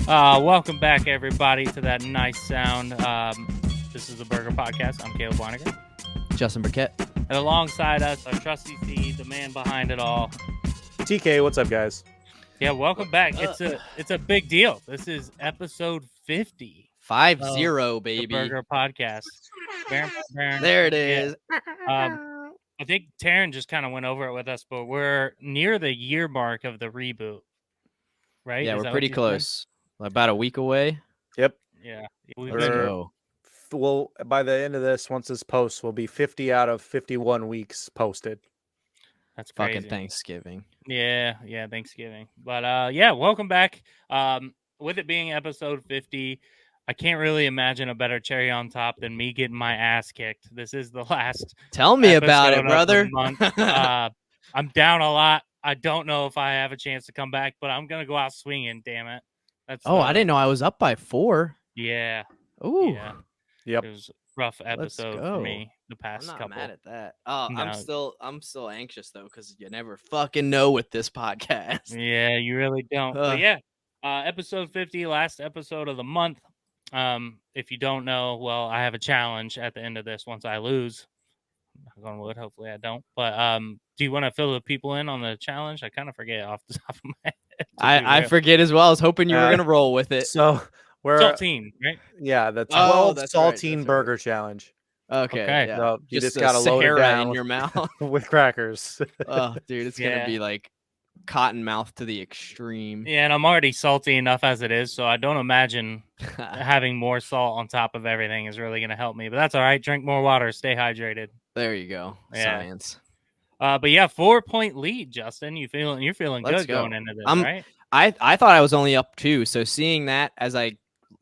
Welcome back, everybody, to that nice sound. This is the Burger Podcast. I'm Caleb Weiniger. Justin Burkett. And alongside us, our trusty C, the man behind it all. TK, what's up, guys? Yeah, welcome back. It's a big deal. This is episode 50. 5-0, baby. The Burger Podcast. There it is. I think Taryn just kind of went over it with us, but we're near the year mark of the reboot, right? Yeah, we're pretty close. About a week away. Yep. Yeah. Let's go. Well, by the end of this, once this posts, we'll be 50 out of 51 weeks posted. That's crazy. Fucking Thanksgiving. Yeah, Thanksgiving. But yeah, welcome back. With it being episode 50, I can't really imagine a better cherry on top than me getting my ass kicked. This is the last. Tell me about it, brother. I'm down a lot. I don't know if I have a chance to come back, but I'm gonna go out swinging. Damn it! I didn't know I was up by 4. Yeah. Ooh. Yeah. Yep. It was a rough episode for me the past I'm not couple. mad at that. Oh, No. I'm still anxious though, because you never fucking know with this podcast. Yeah, you really don't. But yeah, episode 50, last episode of the month. If you don't know, well, I have a challenge at the end of this once I lose. I'm going wood. Hopefully I don't. But do you want to fill the people in on the challenge? I kind of forget off the top of my head. I forget as well. I was hoping you were gonna roll with it. So we're saltine, right? Yeah, the 12 that's saltine right. burger challenge. Okay. Yeah. So you just a gotta load it Sahara down in your mouth. with crackers. Oh, dude, it's gonna be like cotton mouth to the extreme. Yeah, and I'm already salty enough as it is, so I don't imagine having more salt on top of everything is really gonna help me. But that's all right. Drink more water, stay hydrated. There you go. Yeah. Science. But yeah, 4-point lead, Justin. You're feeling Let's good go. going into this, I'm- right? I thought I was only up 2, so seeing that as I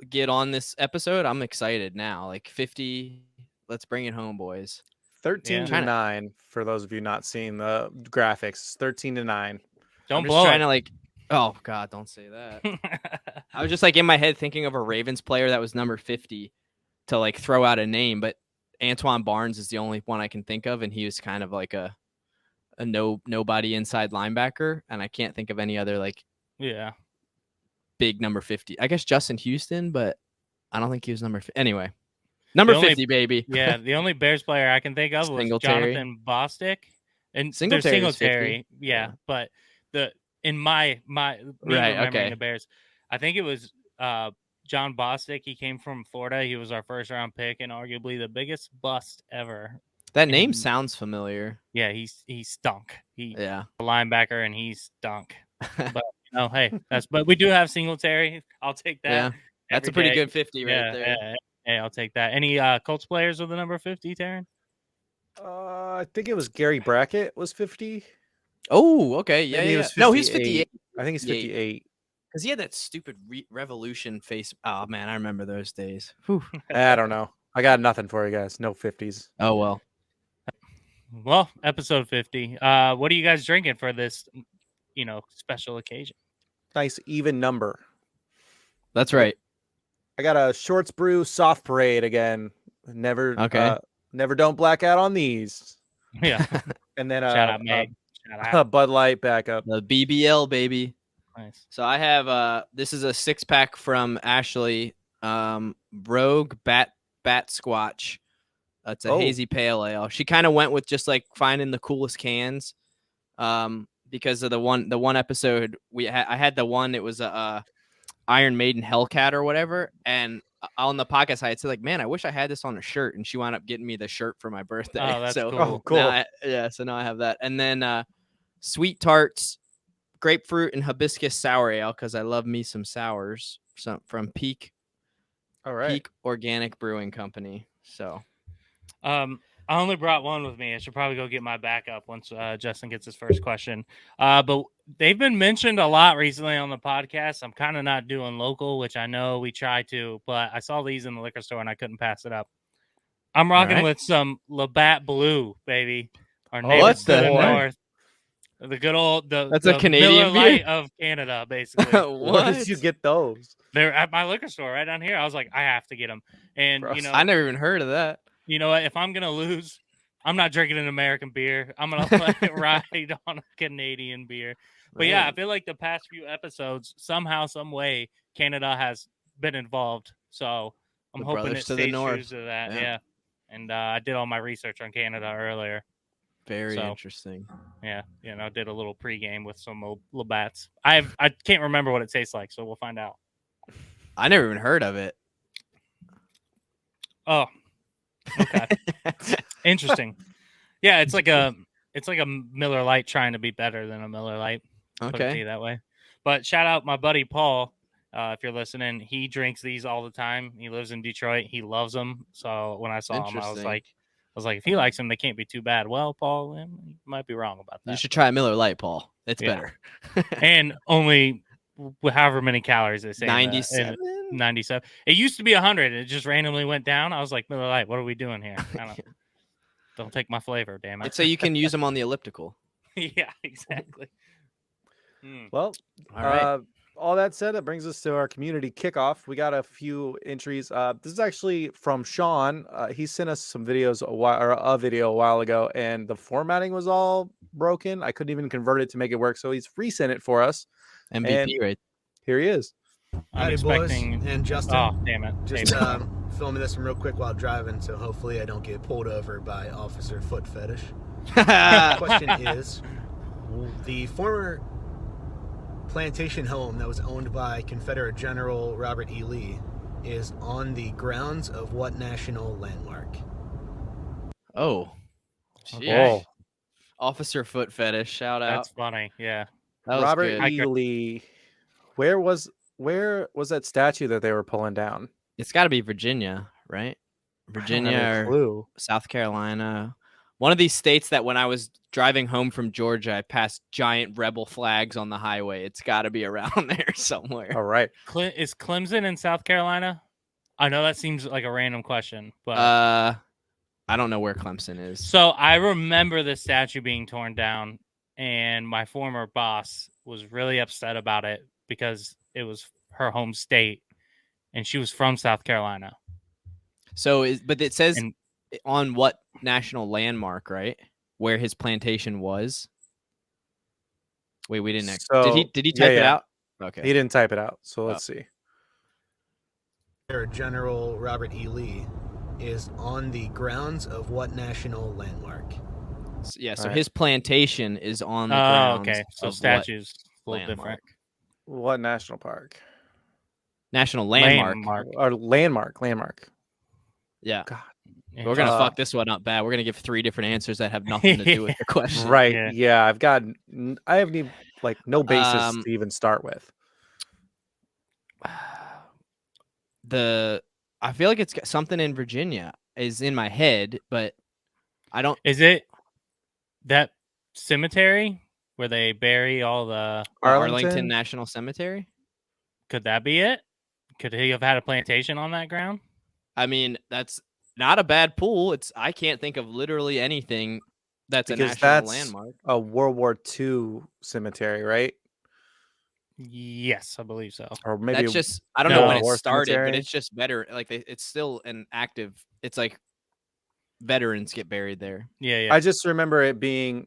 get on this episode, I'm excited now. Like 50, let's bring it home, boys. 13 to 9 for those of you not seeing the graphics. 13 to 9. Don't I'm blow just it. trying to oh god, don't say that. I was just in my head thinking of a Ravens player that was number 50 to throw out a name, but Antoine Barnes is the only one I can think of, and he was kind of like a nobody inside linebacker, and I can't think of any other big number 50. I guess Justin Houston, but I don't think he was number 50. Anyway, number 50, baby. Yeah, the only Bears player I can think of was Singletary. Jonathan Bostic. And Singletary's Singletary, 50. yeah. But my okay. The Bears, I think it was John Bostic. He came from Florida. He was our first round pick and arguably the biggest bust ever. That name sounds familiar. Yeah, he stunk. He's Yeah. a linebacker and he stunk. But hey, but we do have Singletary. I'll take that. Yeah. That's a pretty good 50 right there. Hey, I'll take that. Any Colts players with the number 50, Taryn? I think it was Gary Brackett was 50. Oh, okay. Yeah, Maybe he yeah. was No, he's 58. 58. I think he's 58. Because he had that stupid Revolution face. Oh, man, I remember those days. I don't know. I got nothing for you guys. No 50s. Oh, well. Well, episode 50. What are you guys drinking for this, special occasion? Nice even number. That's right. I got a Shorts Brew Soft Parade again. Never don't black out on these. Yeah. And then Shout out, Meg. Shout out. Bud Light backup. The BBL, baby. Nice. So I have this is a 6-pack from Ashley. Rogue Bat Squatch. It's a hazy pale ale. She kind of went with just finding the coolest cans. Because of the one episode I had the one, it was a Iron Maiden Hellcat or whatever, and on the podcast I had said man, I wish I had this on a shirt, and she wound up getting me the shirt for my birthday. Oh, that's cool. Oh, cool. So now I have that. And then Sweet Tarts grapefruit and hibiscus sour ale, because I love me some sours. From Peak. All right. Peak Organic Brewing Company. So I only brought one with me. I should probably go get my backup once Justin gets his first question. But they've been mentioned a lot recently on the podcast. I'm kind of not doing local, which I know we try to, but I saw these in the liquor store and I couldn't pass it up. I'm rocking with some Labatt Blue, baby. Our neighbors to the north. The good old that's a Canadian Miller beer Lite of Canada, basically. Where did you get those? They're at my liquor store right down here. I was like, I have to get them. And I never even heard of that. You know what? If I'm gonna lose I'm not drinking an American beer. I'm gonna let it ride on a Canadian beer. But yeah, I Man. feel like the past few episodes, somehow, some way, Canada has been involved. So I'm The hoping brothers it to the stays true north. to that. Yeah. Yeah. And I did all my research on Canada earlier. Very So, interesting. Yeah, did a little pregame with some Labatt's. I can't remember what it tastes like, so we'll find out. I never even heard of it. Oh, okay. Interesting. Yeah, it's like a Miller Lite trying to be better than a Miller Lite. Put it to you that way. But shout out my buddy Paul, if you're listening. He drinks these all the time. He lives in Detroit. He loves them. So when I saw him, I was like, if he likes them, they can't be too bad. Well, Paul, you might be wrong about that. You should try Miller Lite, Paul. It's better. And only however many calories they say. 97. 97. It used to be 100. It just randomly went down. I was like, Miller Lite, what are we doing here? Don't take my flavor, damn it. It's so you can use them on the elliptical. Yeah, exactly. Well, all right. All that said, that brings us to our community kickoff. We got a few entries. This is actually from Sean. He sent us some videos a video a while ago, and the formatting was all broken. I couldn't even convert it to make it work, so he's resent it for us. MVP, right? Here he is. I'm expecting. Boys and Justin. Oh, damn it! Just filming this one real quick while driving, so hopefully I don't get pulled over by Officer Foot Fetish. The question is, the former plantation home that was owned by Confederate General Robert E. Lee is on the grounds of what national landmark? Oh. Okay. Officer Foot Fetish, shout out. That's funny. Yeah. That was Robert good. E. Lee. Where was that statue that they were pulling down? It's got to be Virginia, right? Virginia or South Carolina. One of these states that when I was driving home from Georgia, I passed giant rebel flags on the highway. It's got to be around there somewhere. All right. Is Clemson in South Carolina? I know that seems like a random question, but I don't know where Clemson is. So I remember the statue being torn down, and my former boss was really upset about it because it was her home state, and she was from South Carolina. So, but it says on what national landmark, right? Where his plantation was. Wait, we didn't. Did he type it out? Okay, he didn't type it out. So let's see. General Robert E. Lee is on the grounds of what national landmark? So his plantation is on the grounds. Okay, so statues a little different. What national park? National landmark. Or landmark. Yeah. God. We're going to fuck this one up bad. We're going to give 3 different answers that have nothing to do with the question. Right. Yeah. I have no basis to even start with. I feel like it's got something in Virginia is in my head, but I don't. Is it that cemetery where they bury all the Arlington National Cemetery? Could that be it? Could he have had a plantation on that ground? I mean, that's not a bad pool. I can't think of literally anything that's a national landmark. A World War II cemetery, right? Yes, I believe so. Or maybe that's just I don't know when it started, but it's just better. Like it's still an active. It's like veterans get buried there. Yeah. I just remember it being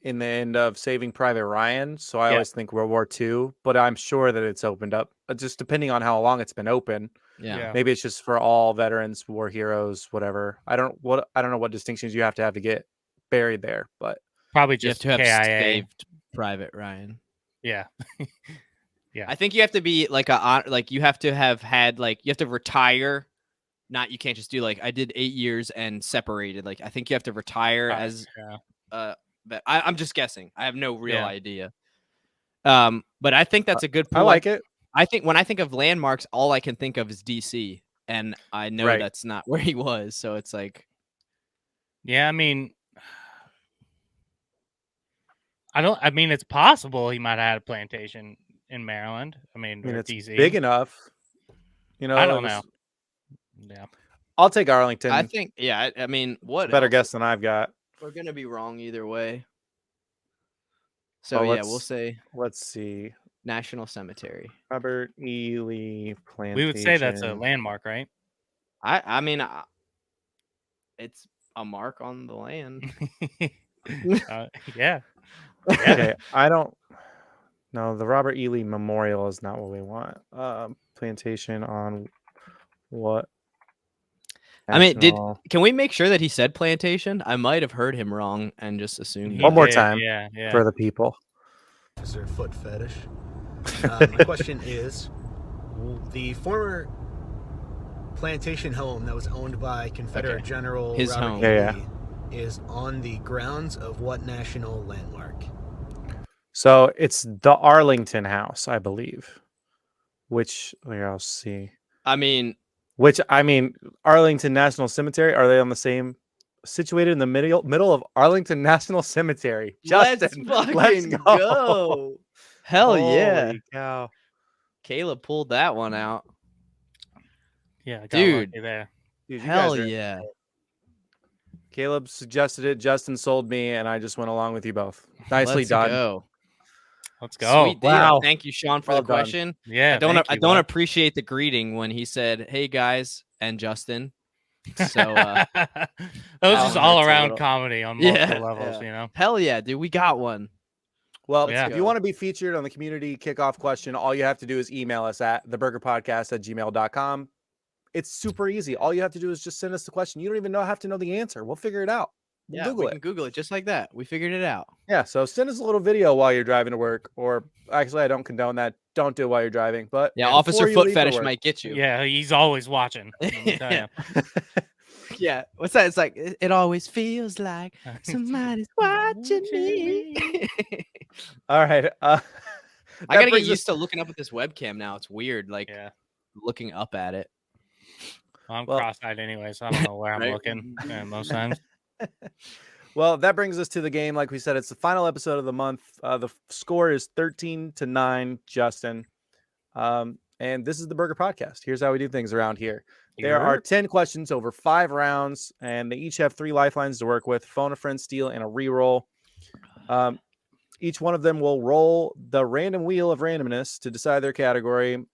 in the end of Saving Private Ryan, so I always think World War II, but I'm sure that it's opened up. Just depending on how long it's been open. Yeah. Maybe it's just for all veterans, war heroes, whatever. I don't know what distinctions you have to get buried there, but probably just you have to have KIA. Saved Private Ryan. Yeah. Yeah. I think you have to be you have to have had you have to retire. You can't just do I did 8 years and separated. I think you have to retire as but I'm just guessing. I have no real idea. But I think that's a good point. I like it. I think when I think of landmarks, all I can think of is DC, and I know that's not where he was. So it's yeah, I mean, it's possible he might have had a plantation in Maryland. it's DC. big enough. I don't know. Yeah, I'll take Arlington. I think. Yeah, I mean, what better guess than I've got. We're gonna be wrong either way. So we'll say. Let's see. National Cemetery. Robert E. Lee Plantation. We would say that's a landmark, right? I mean, it's a mark on the land. Yeah. Okay, I don't. No, the Robert E. Lee Memorial is not what we want. Plantation on what? I mean, National- can we make sure that he said plantation? I might have heard him wrong and just assumed. He One more did, time Yeah. for the people. Officer foot fetish. My question is, the former plantation home that was owned by Confederate Okay. General His Robert home. E. Yeah, Lee is on the grounds of what national landmark? So it's the Arlington House, I believe. Which here I'll see. I mean, Arlington National Cemetery. Are they on the same? Situated in the middle of Arlington National Cemetery. Justin, let's fucking go. Hell yeah. Holy cow. Caleb pulled that one out. Yeah. Got Dude. lucky there. Dude, you Hell guys are- yeah. Caleb suggested it. Justin sold me, and I just went along with you both. Nicely Let's done. go. Let's go. Sweet deal. Wow. Thank you, Sean, for Well the done. question. Yeah. I don't thank I you, don't bud. appreciate the greeting when he said, "Hey guys," and Justin. So that was that just one all hurts a around little. comedy on Yeah, multiple levels, yeah. you know? hell yeah, dude, we got one. Well, Yeah. if you want to be featured on the community kickoff question, all you have to do is email us at theburgerpodcast@gmail.com. It's super easy. All you have to do is just send us the question. You don't even have to know the answer. We'll figure it out. We'll Google we it. can Google it just like that. We figured it out. Yeah, so send us a little video while you're driving to work, or actually, I don't condone that. Don't do it while you're driving. But Yeah, before Officer you Foot leave for Fetish work- might get you. Yeah, he's always watching. Let me tell you. Yeah. What's that? It's like it always feels like somebody's watching me. All right. I that gotta get brings us- used to looking up at this webcam now. It's weird, like Yeah. looking up at it. Well, I'm Well- cross-eyed anyway, so I don't know where I'm Right. looking most times. Well, that brings us to the game. Like we said, it's the final episode of the month. The score is 13-9, Justin. And this is the Burger Podcast. Here's how we do things around here. There are 10 questions over 5 rounds, and they each have 3 lifelines to work with: phone a friend, steal, and a reroll. Each one of them will roll the random wheel of randomness to decide their category.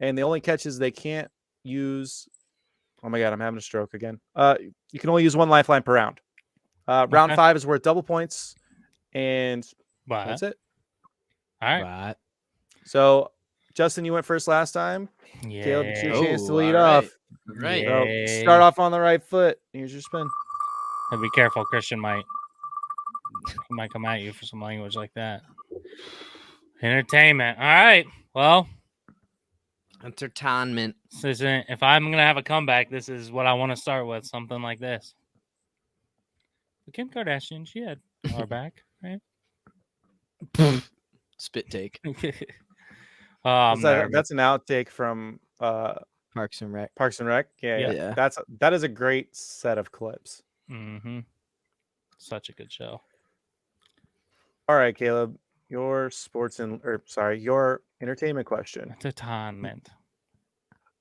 And the only catch is they can't use. Oh my God, I'm having a stroke again. You can only use 1 lifeline per round. Round Okay. 5 is worth double points, and But, that's it. all right. Right. So, Justin, you went first last time. Yeah. Caleb, it's your chance to Oh, lead all right. off. Right. So, Yay. start off on the right foot. Here's your spin. And be careful, Christian might come at you for some language like that. Entertainment. All right. Well, Entertainment. this isn't. If I'm gonna have a comeback, this is what I want to start with. Something like this. But Kim Kardashian, she had our back, right? Spit take. That's an outtake from Parks and Rec. Parks and Rec. Yeah, Yeah. that is a great set of clips. Mm-hmm. Such a good show. All right, Caleb, your your entertainment question. Entertainment.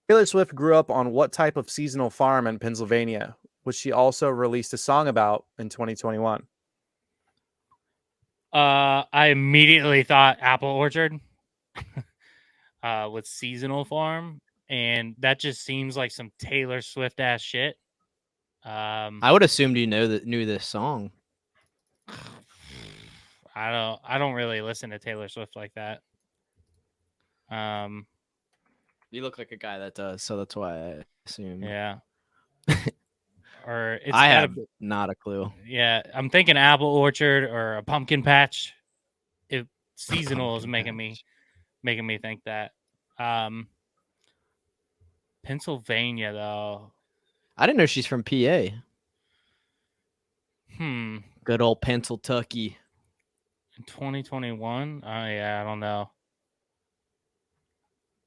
Taylor Swift grew up on what type of seasonal farm in Pennsylvania, which she also released a song about in 2021? I immediately thought apple orchard with seasonal farm, and that just seems like some Taylor Swift ass shit. I would assumed you knew this song. I don't really listen to Taylor Swift like that. You look like a guy that does, so that's why I assumed. Yeah. Or it's I gotta have be- not a clue. yeah, I'm thinking apple orchard or a pumpkin patch. If seasonal is making me think that. Pennsylvania though. I didn't know she's from PA. Good old Pennsylvania. In 2021? Oh yeah, I don't know.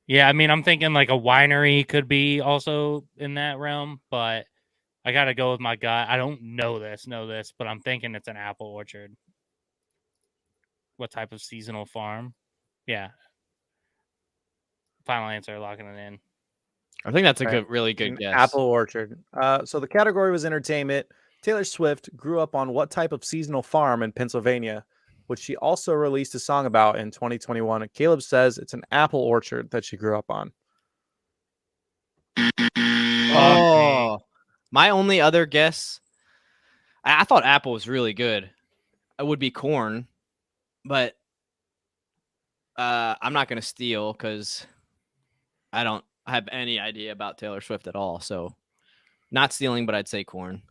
Yeah, I mean, I'm thinking like a winery could be also in that realm, but I gotta go with my gut. I don't know this, but I'm thinking it's an apple orchard. What type of seasonal farm? Yeah. Final answer, locking it in. I think that's a Right. really good An guess. Apple orchard. So the category was entertainment. Taylor Swift grew up on what type of seasonal farm in Pennsylvania, which she also released a song about in 2021. And Caleb says it's an apple orchard that she grew up on. Oh, My only other guess, I thought apple was really good. It would be corn, but I'm not gonna steal because I don't have any idea about Taylor Swift at all. So not stealing, but I'd say corn.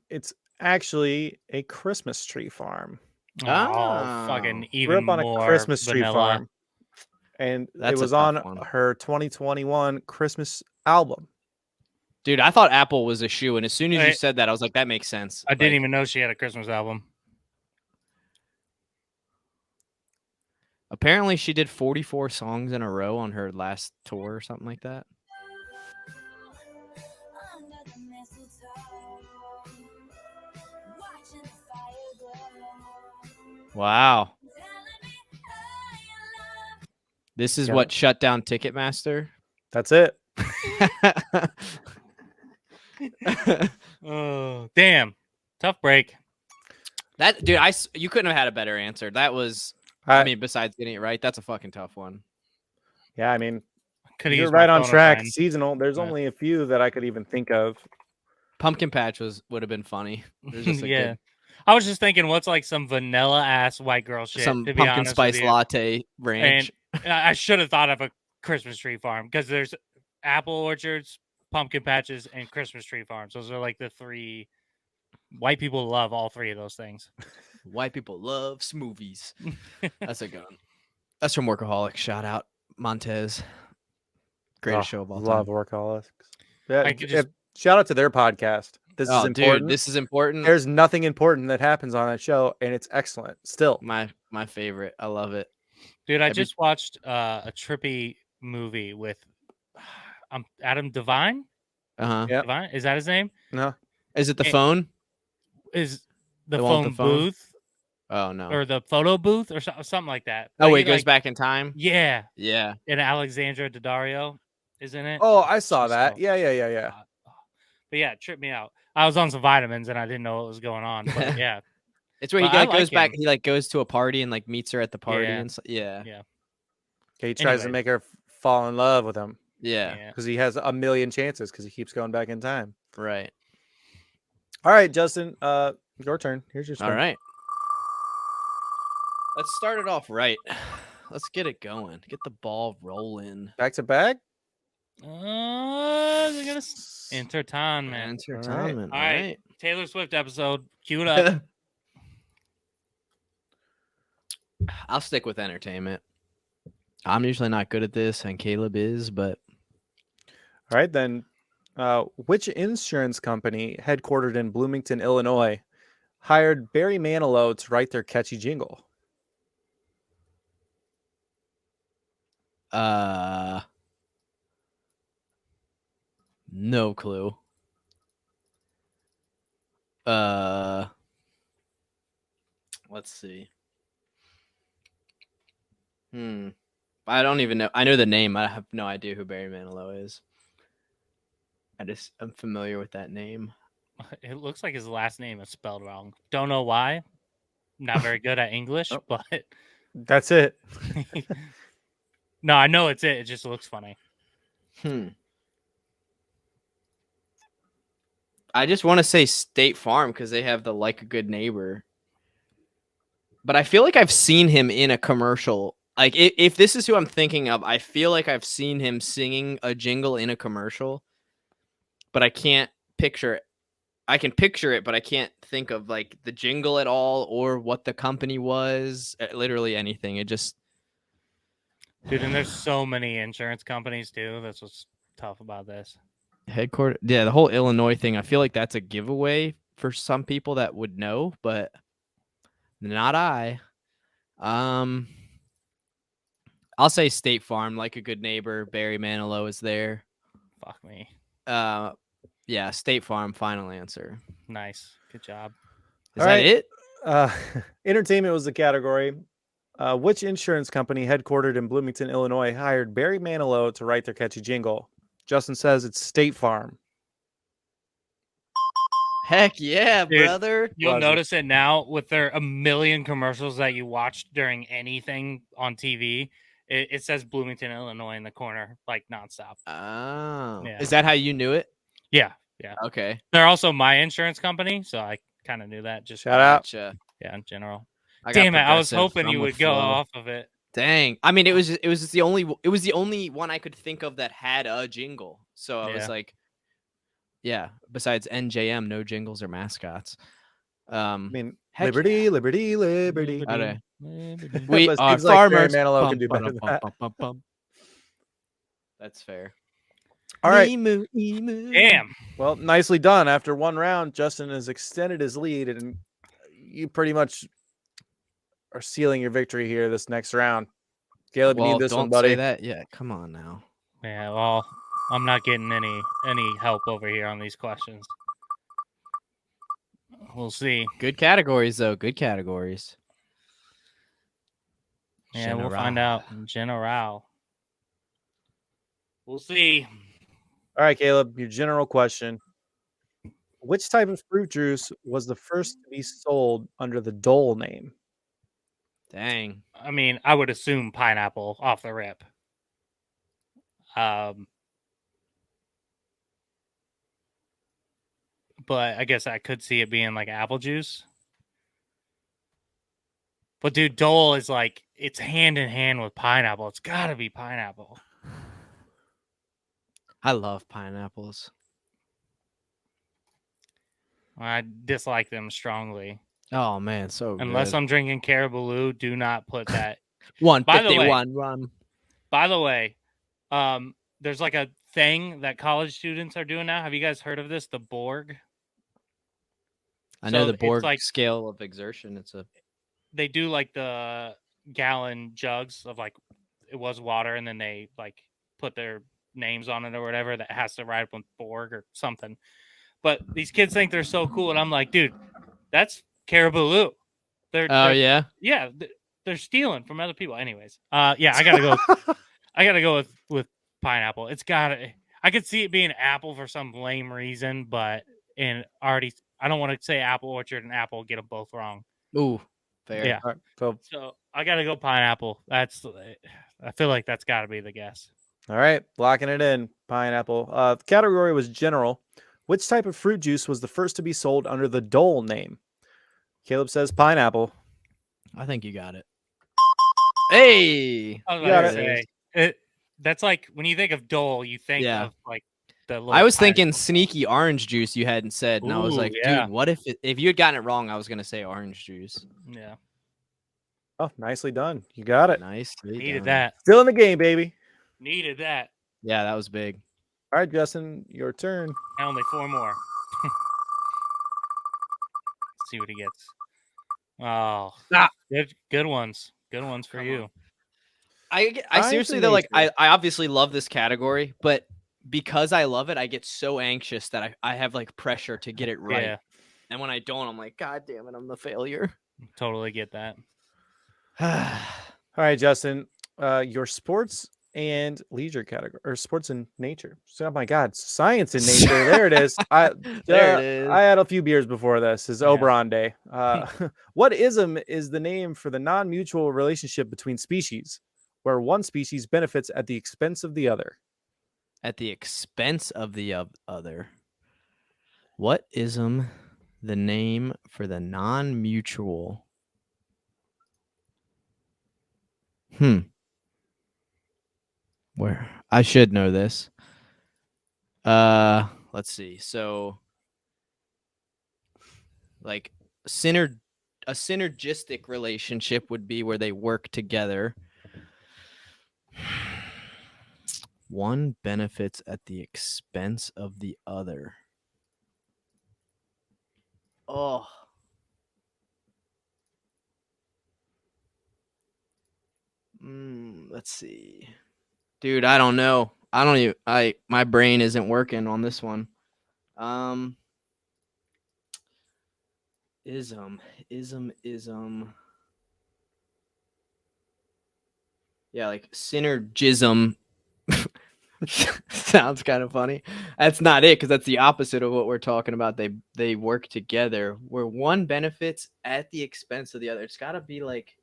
It's actually a Christmas tree farm. Oh, Oh. fucking Grew even up on a more Christmas tree vanilla. farm, and it That's a was tough on one. her 2021 Christmas album. Dude, I thought apple was a shoe, and as soon as you Wait. said that, I was like, that makes sense. I didn't Like, even know she had a Christmas album. apparently, she did 44 songs in a row on her last tour or something like that. Wow. This is Yeah. what shut down Ticketmaster. That's it. Oh, damn. Tough break. That dude, you couldn't have had a better answer. That was, I mean, besides getting it right, that's a fucking tough one. Yeah, I mean, Could have you're used right my on phone track. again. Seasonal. There's Yeah. only a few that I could even think of. Pumpkin Patch would have been funny. There's just a Yeah. good, I was just thinking, what's like some vanilla ass white girl shit? some to be pumpkin honest spice with you. latte ranch. I should have thought of a Christmas tree farm because there's apple orchards, pumpkin patches, and Christmas tree farms. Those are like the three. White people love all three of those things. White people love smoothies. That's a good one. That's from Workaholics. Shout out Montez. Greatest show of all Love time. Workaholics. Yeah, I could just- shout out to their podcast. This is important. Dude, this is important. There's nothing important that happens on that show, and it's excellent. Still, My favorite. I love it. Dude, I just watched a trippy movie with Adam Devine. Uh-huh. Yep. Devine? Is that his name? no. Is it the And- phone? Is the The one phone with the phone? booth Oh no. or the photo booth or something like that? Oh, Like, wait, it goes like- back in time? Yeah, Yeah. and Alexandra Daddario is in it. Oh, I saw She's that. so Yeah. hot. But yeah, it tripped me out. I was on some vitamins and I didn't know what was going on. But yeah, It's where he But I like, goes like back. him. He like goes to a party and like meets her at the party Yeah. and yeah. Yeah. He tries to Anyway. make her fall in love with him Yeah. because he has a million chances because he keeps going back in time. Right. All right, Justin. Your turn. Here's your spin. All right. Let's start it off right. Let's get it going. Get the ball rolling. Back to back. They're gonna entertainment. Entertainment. All right. Taylor Swift episode. Cue it up. I'll stick with entertainment. I'm usually not good at this, and Caleb is, but All right, then. Which insurance company, headquartered in Bloomington, Illinois, hired Barry Manilow to write their catchy jingle? no clue. Let's see. I don't even know. I know the name. I have no idea who Barry Manilow is. I'm familiar with that name. It looks like his last name is spelled wrong. Don't know why. Not very good at English, but That's it. no, I know it's it. It just looks funny. I just want to say State Farm because they have the Like a Good Neighbor. But I feel like I've seen him in a commercial. Like, if this is who I'm thinking of, I feel like I've seen him singing a jingle in a commercial. But I can't picture it. I can picture it, but I can't think of, like, the jingle at all or what the company was. Literally anything. It just... Dude, and there's so many insurance companies, too. That's what's tough about this. Headquarters. Yeah, the whole Illinois thing. I feel like that's a giveaway for some people that would know, but not I. I'll say State Farm, Like a Good Neighbor. Barry Manilow is there. Fuck me. Yeah, State Farm. Final answer. Nice. Good job. Is All that right. it? Entertainment was the category. Which insurance company, headquartered in Bloomington, Illinois, hired Barry Manilow to write their catchy jingle? Justin says it's State Farm. Heck yeah, Dude, brother. You'll Was it? notice it now with their a million commercials that you watched during anything on TV. It says Bloomington, Illinois in the corner, like nonstop. Oh. Yeah. Is that how you knew it? Yeah. Yeah. Okay. They're also my insurance company, so I kind of knew that. Just Shout out. Gotcha. yeah, in general. I got Damn it! I was Progressive. hoping I'm you with would go Flo. off of it. Dang. I mean, it was just the only one I could think of that had a jingle. So I was Yeah. like, yeah. Besides NJM, no jingles or mascots. I mean, Heck liberty, yeah. liberty, liberty. Alright. Liberty. We But it are seems like Barry farmers. Manilow Bum, can do better than that. bum. That's fair. All right. Emu, emu. Damn. Well, nicely done. After one round, Justin has extended his lead, and you pretty much are sealing your victory here this next round. Caleb, you Well, need this one, don't buddy. say that. Yeah, come on now. Yeah. Well, I'm not getting any help over here on these questions. We'll see. Good categories, though. Good categories. Yeah, we'll find out. General. We'll see. All right, Caleb, your general question. Which type of fruit juice was the first to be sold under the Dole name? Dang. I mean, I would assume pineapple off the rip. But I guess I could see it being like apple juice. But dude, Dole is like it's hand in hand with pineapple. It's got to be pineapple. I love pineapples. I dislike them strongly. Oh, man. So Unless good. I'm drinking Caribou, do not put that. 151 rum. By the way, there's like a thing that college students are doing now. Have you guys heard of this? The Borg. I know So the it's Borg like- scale of exertion. They do like the gallon jugs of like it was water, and then they like put their names on it or whatever that has to ride up with Borg or something. But these kids think they're so cool, and I'm like, dude, that's Caribou. Yeah. Yeah, they're stealing from other people. Anyways, yeah, I gotta go. I gotta go with pineapple. It's gotta. I could see it being apple for some lame reason, but I don't want to say apple orchard and apple, get them both wrong. Ooh, fair. Yeah. All right, So I gotta go pineapple. I feel like that's gotta be the guess. all right, locking it in. Pineapple. The category was general. Which type of fruit juice was the first to be sold under the Dole name? Caleb says pineapple. I think you got it. Hey. I was Got about to say, that's like when you think of Dole, you think Yeah. of like the little I was pineapple. thinking sneaky orange juice you hadn't said, and I was Ooh, like, yeah. dude, what if you had gotten it wrong, I was going to say orange juice. Yeah, Oh, nicely done. You got it. Nice. needed that. Still in the game, baby. Needed that. Yeah, that was big. All right, Justin, your turn. And only 4 more. See what he gets. Oh, good ones. Good ones for Come you. I Science seriously and though, like nature. I obviously love this category, but because I love it, I get so anxious that I have like pressure to get it right. Yeah, And when I don't, I'm like, God damn it, I'm the failure. totally get that. All right, Justin, your sports and leisure category, or sports and nature. So, oh my God, science and nature. There it is. There it is. I had a few beers before this. Is Yeah. Oberon Day. What ism is the name for the non-mutual relationship between species, where one species benefits at the expense of the other? At the expense of the other. What ism the name for the non-mutual? Where I should know this. Let's see. So like a synergistic relationship would be where they work together. One benefits at the expense of the other. Oh. Let's see. Dude, I don't know. I don't even my brain isn't working on this one. Ism. Yeah, like synergism. Sounds kind of funny. That's not it, because that's the opposite of what we're talking about. They work together where one benefits at the expense of the other. It's got to be like,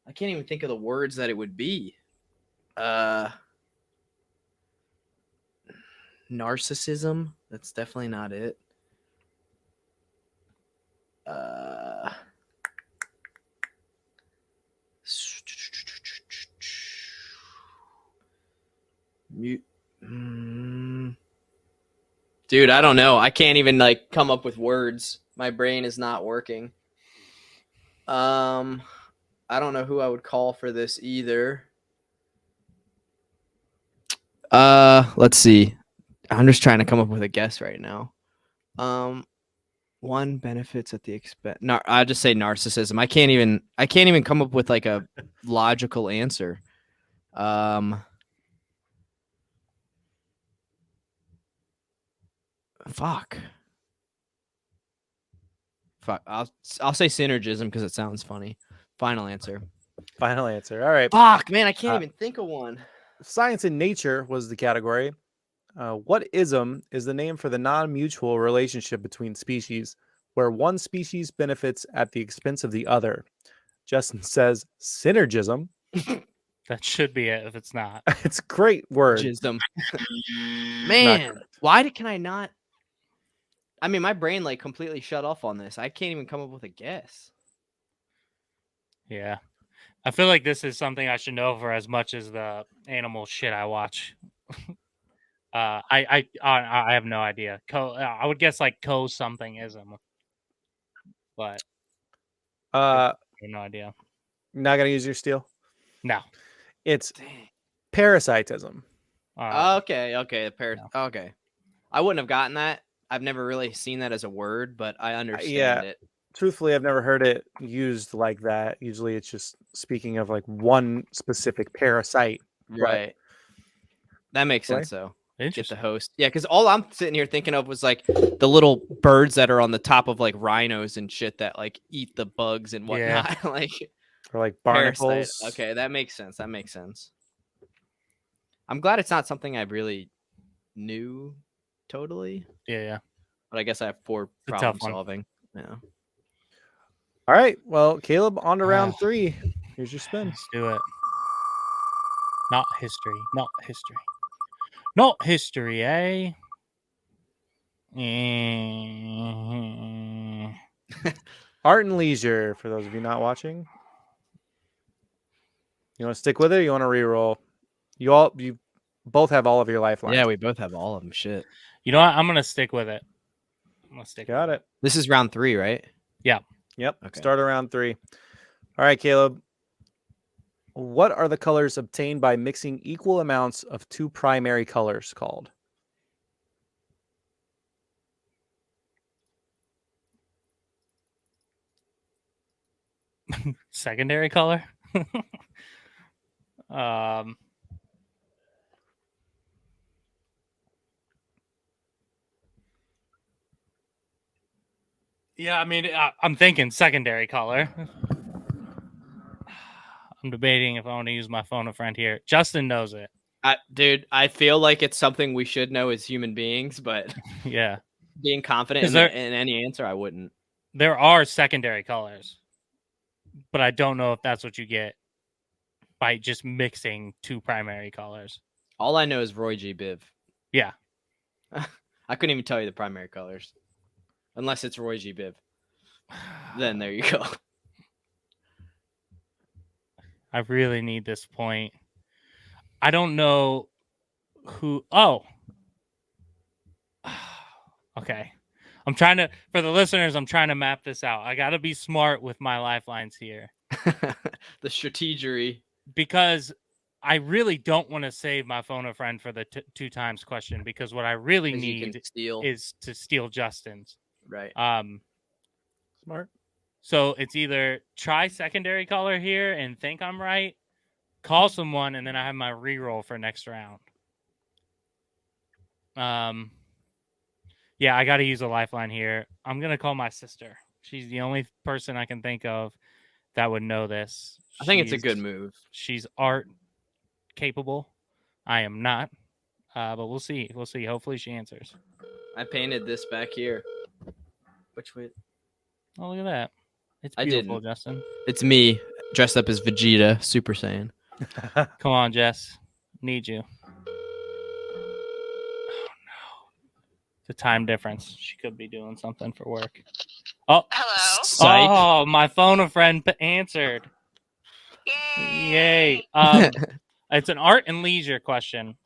I can't even think of the words that it would be. Narcissism. That's definitely not it. Mute. Dude, I don't know. I can't even like come up with words. My brain is not working. I don't know who I would call for this either. Let's see. I'm just trying to come up with a guess right now. One benefits at the expense. No, I'll just say narcissism. I can't even come up with like a logical answer. Fuck. I'll say synergism because it sounds funny. Final answer. Final answer. All right. Fuck, man, I can't even think of one. Science and nature was the category. What ism is the name for the non-mutual relationship between species, where one species benefits at the expense of the other? Justin says synergism. That should be it if it's not. It's a great word. Jism. Not Man, correct. why can I not? I mean, my brain like completely shut off on this. I can't even come up with a guess. Yeah. I feel like this is something I should know for as much as the animal shit I watch. I have no idea. I would guess like something ism, but I have no idea. Not gonna use your steel. No. It's Dang. parasitism. Okay. Okay. I wouldn't have gotten that. I've never really seen that as a word, but I understand it. Truthfully, I've never heard it used like that. Usually, it's just speaking of like one specific parasite. Right. That makes Right. sense, though. Get the Interesting. host. Yeah, because all I'm sitting here thinking of was like the little birds that are on the top of like rhinos and shit that like eat the bugs and Yeah. whatnot. Like Or like parasite. barnacles. Okay, that makes sense. I'm glad it's not something I really knew totally, Yeah. but I guess I have poor It's a tough problem one. solving. Yeah. All right. Well, Caleb, on to round 3. Here's your spin. Let's do it. Not history. Not history. Not history, eh? Mm. Art and leisure, for those of you not watching. You want to stick with it? Or you want to reroll? You both have all of your lifelines. Yeah, we both have all of them. Shit. You know what? I'm gonna stick with it. Got it. This is round 3, right? Yep. Okay. Start around 3. All right, Caleb. What are the colors obtained by mixing equal amounts of 2 primary colors called? Secondary color. Yeah, I mean, I'm thinking secondary color. I'm debating if I want to use my phone a friend here. Justin knows it. Dude, I feel like it's something we should know as human beings, but Yeah. being confident Is in, there- in any answer, I wouldn't. There are secondary colors, but I don't know if that's what you get by just mixing 2 primary colors. All I know is Roy G. Biv. Yeah. I couldn't even tell you the primary colors. Unless it's Roy G. Biv. Then there you go. I really need this point. I don't know who. Oh. Okay. For the listeners, I'm trying to map this out. I got to be smart with my lifelines here The strategery. because I really don't want to save my phone a friend for the 2 times question because what I really 'Cause you can need steal. is to steal Justin's. Right. Smart. So it's either try secondary color here and think I'm right, call someone, and then I have my reroll for next round. Yeah, I got to use a lifeline here. I'm gonna call my sister. She's the only person I can think of that would know this. I think it's a good move. She's art capable. I am not, but we'll see. We'll see. Hopefully, she answers. I painted this back here. Which way? Oh, look at that! It's I beautiful, didn't. Justin. It's me dressed up as Vegeta, Super Saiyan. Come on, Jess. Need you. Oh The time difference. She could be doing something for work. Oh, Hello. Psych. oh, my phone a friend answered. Yay. Yay. It's an art and leisure question.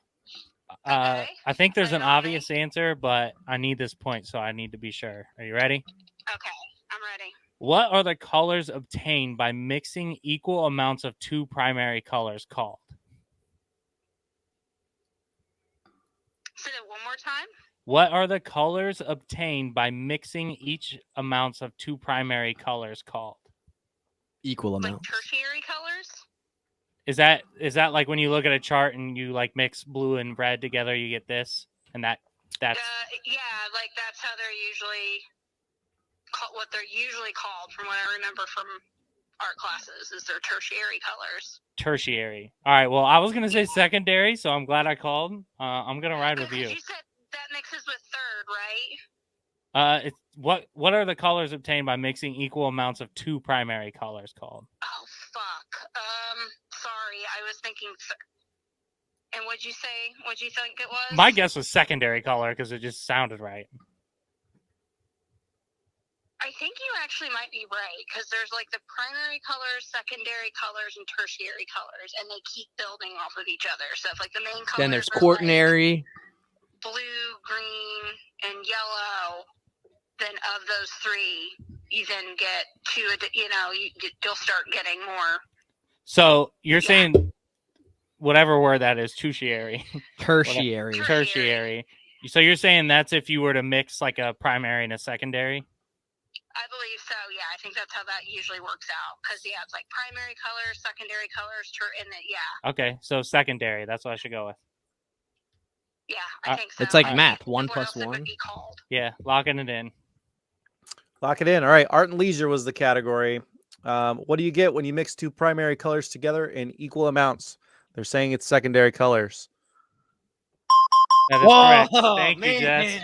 Okay. I think there's an Put it on me. obvious answer, but I need this point, so I need to be sure. Are you ready? Okay, I'm ready. What are the colors obtained by mixing equal amounts of two primary colors called? Say that one more time. What are the colors obtained by mixing each amounts of two primary colors called? Equal Like amounts. tertiary colors. Is that like when you look at a chart and you like mix blue and red together, you get this, and that's Yeah, like that's how they're usually what they're usually called, from what I remember from art classes, is their tertiary colors. tertiary. All right. Well, I was gonna say secondary, so I'm glad I called. I'm gonna ride with you. You said that mixes with third, right? It's what are the colors obtained by mixing equal amounts of two primary colors called? Oh fuck. Sorry, I was thinking. And what'd you say? What'd you think it was? My guess was secondary color because it just sounded right. I think you actually might be right, because there's like the primary colors, secondary colors, and tertiary colors, and they keep building off of each other. So if like the main colors Then there's are quaternary. like blue, green, and yellow, then of those three, you then get two. You'll start getting more. So you're saying whatever word that is, tertiary, Tertiary. tertiary. So you're saying that's if you were to mix like a primary and a secondary? I believe so. Yeah, I think that's how that usually works out. Because it's like primary colors, secondary colors, and then Okay, so secondary. That's what I should go with. yeah, I think so. It's like Alright. math. What 1 plus else it 1. would be called? Yeah, locking it in. Lock it in. All right. Art and leisure was the category. What do you get when you mix two primary colors together in equal amounts? They're saying it's secondary colors. That is correct. Thank you, man. Jess.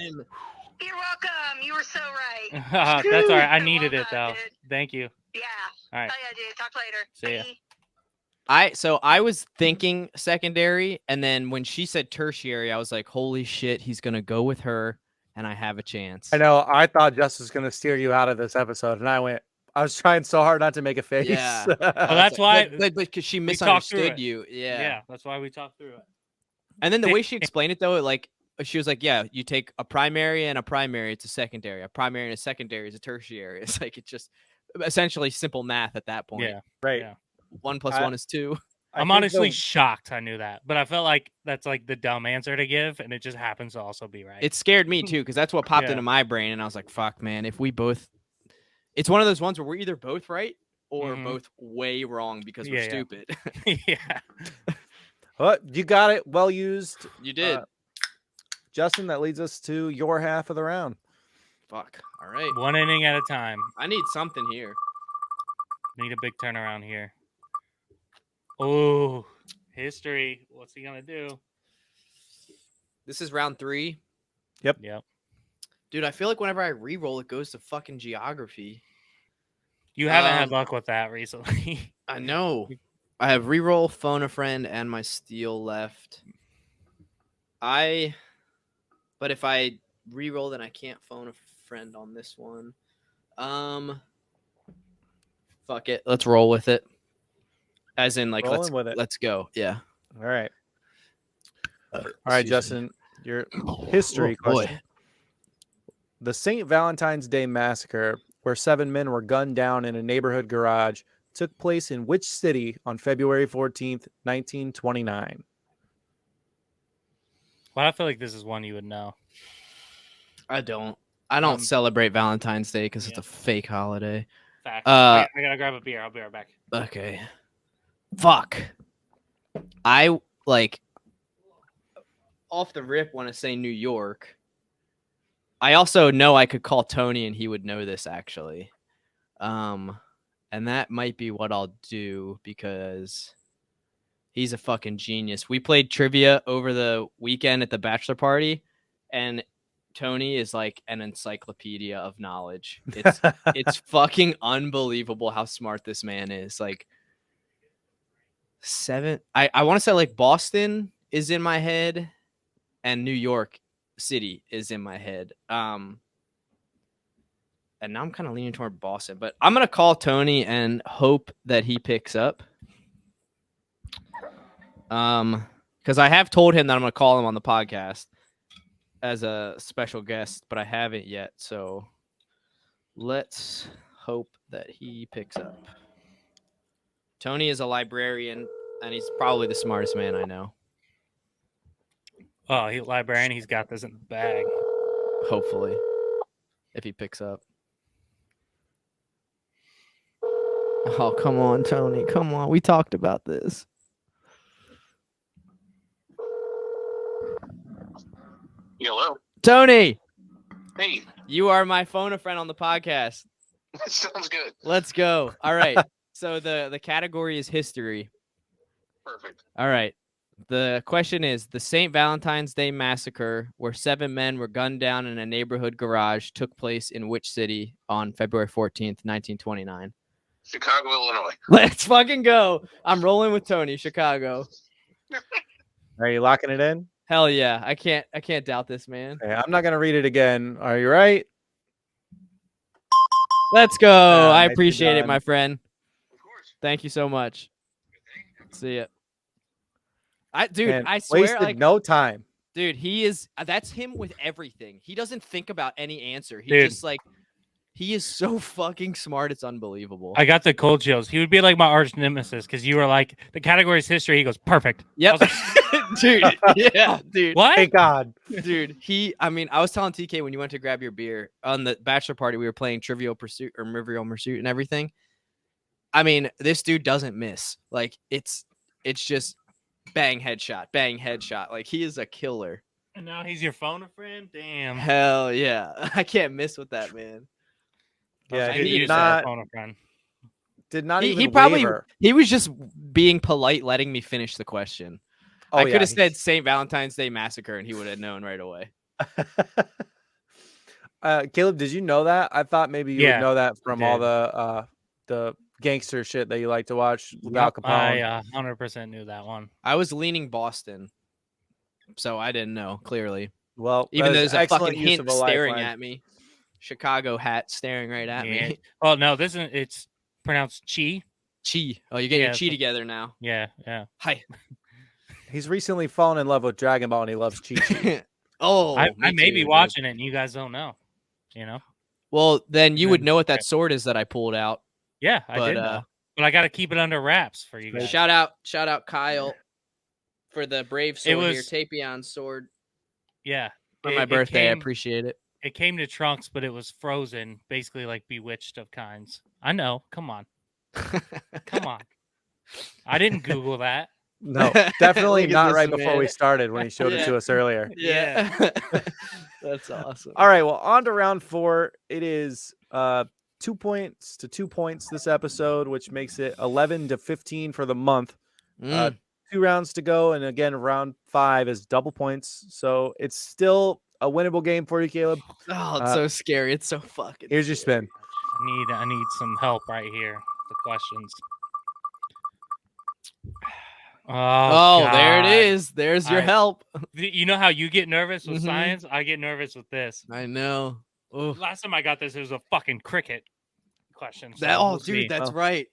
You're welcome. You were so right. That's all right. I So needed well it though. done, dude. Thank you. Yeah. All right. Oh yeah, dude. Talk later. See ya. Bye. I was thinking secondary, and then when she said tertiary, I was like, holy shit, he's gonna go with her, and I have a chance. I know. I thought Jess was going to steer you out of this episode, and I was trying so hard not to make a face. Yeah. Well, that's why But because she we talked through misunderstood it. you. Yeah. that's why we talked through it. And then the way she explained it, though, like she was like, yeah, you take a primary and a primary, it's a secondary. A primary and a secondary is a tertiary. It's like, it's just essentially simple math at that point. Yeah. Right. Yeah. 1 plus 1 is 2. I'm honestly shocked I knew that, but I felt like that's like the dumb answer to give, and it just happens to also be right. It scared me too, because that's what popped Yeah. into my brain, and I was like, fuck, man, if we both, it's one of those ones where we're either both right or Mhm. both way wrong because we're Yeah, yeah. stupid. yeah. Well, you got it. Well used. You did. Justin, that leads us to your half of the round. Fuck. All right. One inning at a time. I need something here. Need a big turnaround here. Oh, history. What's he gonna do? This is round 3. Yep. Dude, I feel like whenever I re-roll, it goes to fucking geography. You haven't had luck with that recently. I know. I have re-roll, phone a friend, and my steel left. But if I re-roll, then I can't phone a friend on this one. Fuck it. Let's roll with it. As in, like, Rolling with it. let's go. Yeah. All right. All right, Excuse me. Justin, your history Oh, boy. question. The St. Valentine's Day Massacre, where 7 men were gunned down in a neighborhood garage, took place in which city on February 14th, 1929? Well, I feel like this is one you would know. I don't celebrate Valentine's Day because it's yeah. a fake holiday. Fact. Uh, I gotta grab a beer. I'll be right back. Okay. Fuck. I like off the rip want to say New York. I also know I could call Tony and he would know this actually. And that might be what I'll do because he's a fucking genius. We played trivia over the weekend at the bachelor party and Tony is like an encyclopedia of knowledge. It's fucking unbelievable how smart this man is. Like 7 I want to say like Boston is in my head and New York city is in my head. And now I'm kind of leaning toward Boston, but I'm gonna call Tony and hope that he picks up. Because I have told him that I'm gonna call him on the podcast as a special guest, but I haven't yet. So let's hope that he picks up. Tony is a librarian, and he's probably the smartest man I know. Oh, librarian, he's got this in the bag. Hopefully, if he picks up. Oh, come on, Tony. Come on. We talked about this. Hello. Tony, Hey, you are my phone a friend on the podcast. sounds good. Let's go. All right. So the category is history. Perfect. All right. The question is the St. Valentine's Day massacre, where 7 men were gunned down in a neighborhood garage, took place in which city on February 14th, 1929? Chicago, Illinois. Let's fucking go. I'm rolling with Tony, Chicago. Are you locking it in? Hell yeah. I can't doubt this, man. Okay, I'm not gonna read it again. Are you right? Let's go. I nicely appreciate it, done. my friend. Of course. Thank you so much. See ya. Dude, Man, I swear, wasted like, no time. dude, he is. That's him with everything. He doesn't think about any answer. He Dude. just like, he is so fucking smart. It's unbelievable. I got the cold chills. He would be like my arch nemesis because you were like, the category is history. He goes, perfect. Yep, I was dude. Yeah, dude. What? Thank God. Dude, I mean, I was telling TK when you went to grab your beer on the bachelor party, we were playing Trivial Pursuit or Trivial Pursuit and everything. I mean, this dude doesn't miss. Like, it's just bang headshot. Like, he is a killer. And now he's your phone a friend? Damn. Hell yeah. I can't miss with that, man. Yeah, I he could did use not- a phone a friend. Did not He even probably waver. he was just being polite, letting me finish the question. Oh, I could yeah, have said St. Valentine's Day Massacre and he would have known right away. Caleb, did you know that? I thought maybe you Yeah, would know that from all did. the gangster shit that you like to watch with Al Yep, Capone. I 100% knew that one. I was leaning Boston, so I didn't know clearly. Well, Even though that is there's a excellent fucking use hint of a staring lifeline. at me. Chicago hat staring right at Yeah. me. Oh, no, this isn't. It's pronounced chi. Chi. Oh, you're getting Yeah, your chi together now. Yeah. Hi. He's recently fallen in love with Dragon Ball and he loves Chi Chi. Oh, I me may too, be dude. watching it and you guys don't know. You know? Well, then you would Then- know what that sword is that I pulled out. Yeah, I But, did know. But I got to keep it under wraps for you guys. Shout out Kyle for the brave sword here, was- Tapion's sword Yeah. for my It birthday. I came- appreciate it. It came to Trunks, but it was frozen, basically like Bewitched of kinds. I know. Come on. Come on. I didn't Google that. No, definitely Look at not this right before man. we started when he showed it to Yeah. us earlier. Yeah. That's awesome. All right, well, on to round 4. It is 2 points to 2 points this episode, which makes it 11 to 15 for the month. Mm. 2 rounds to go, and again, round 5 is double points, so it's still a winnable game for you, Caleb. Oh, it's so scary. It's so fucking Here's your scary. spin. I need some help right here. The questions. Oh, there it God. is. There's your I- help. You know how you get nervous with Mhm. science? I get nervous with this. I know. Oh, Last time I got this, it was a fucking cricket question. So that, we'll dude, see. that's Oh. right.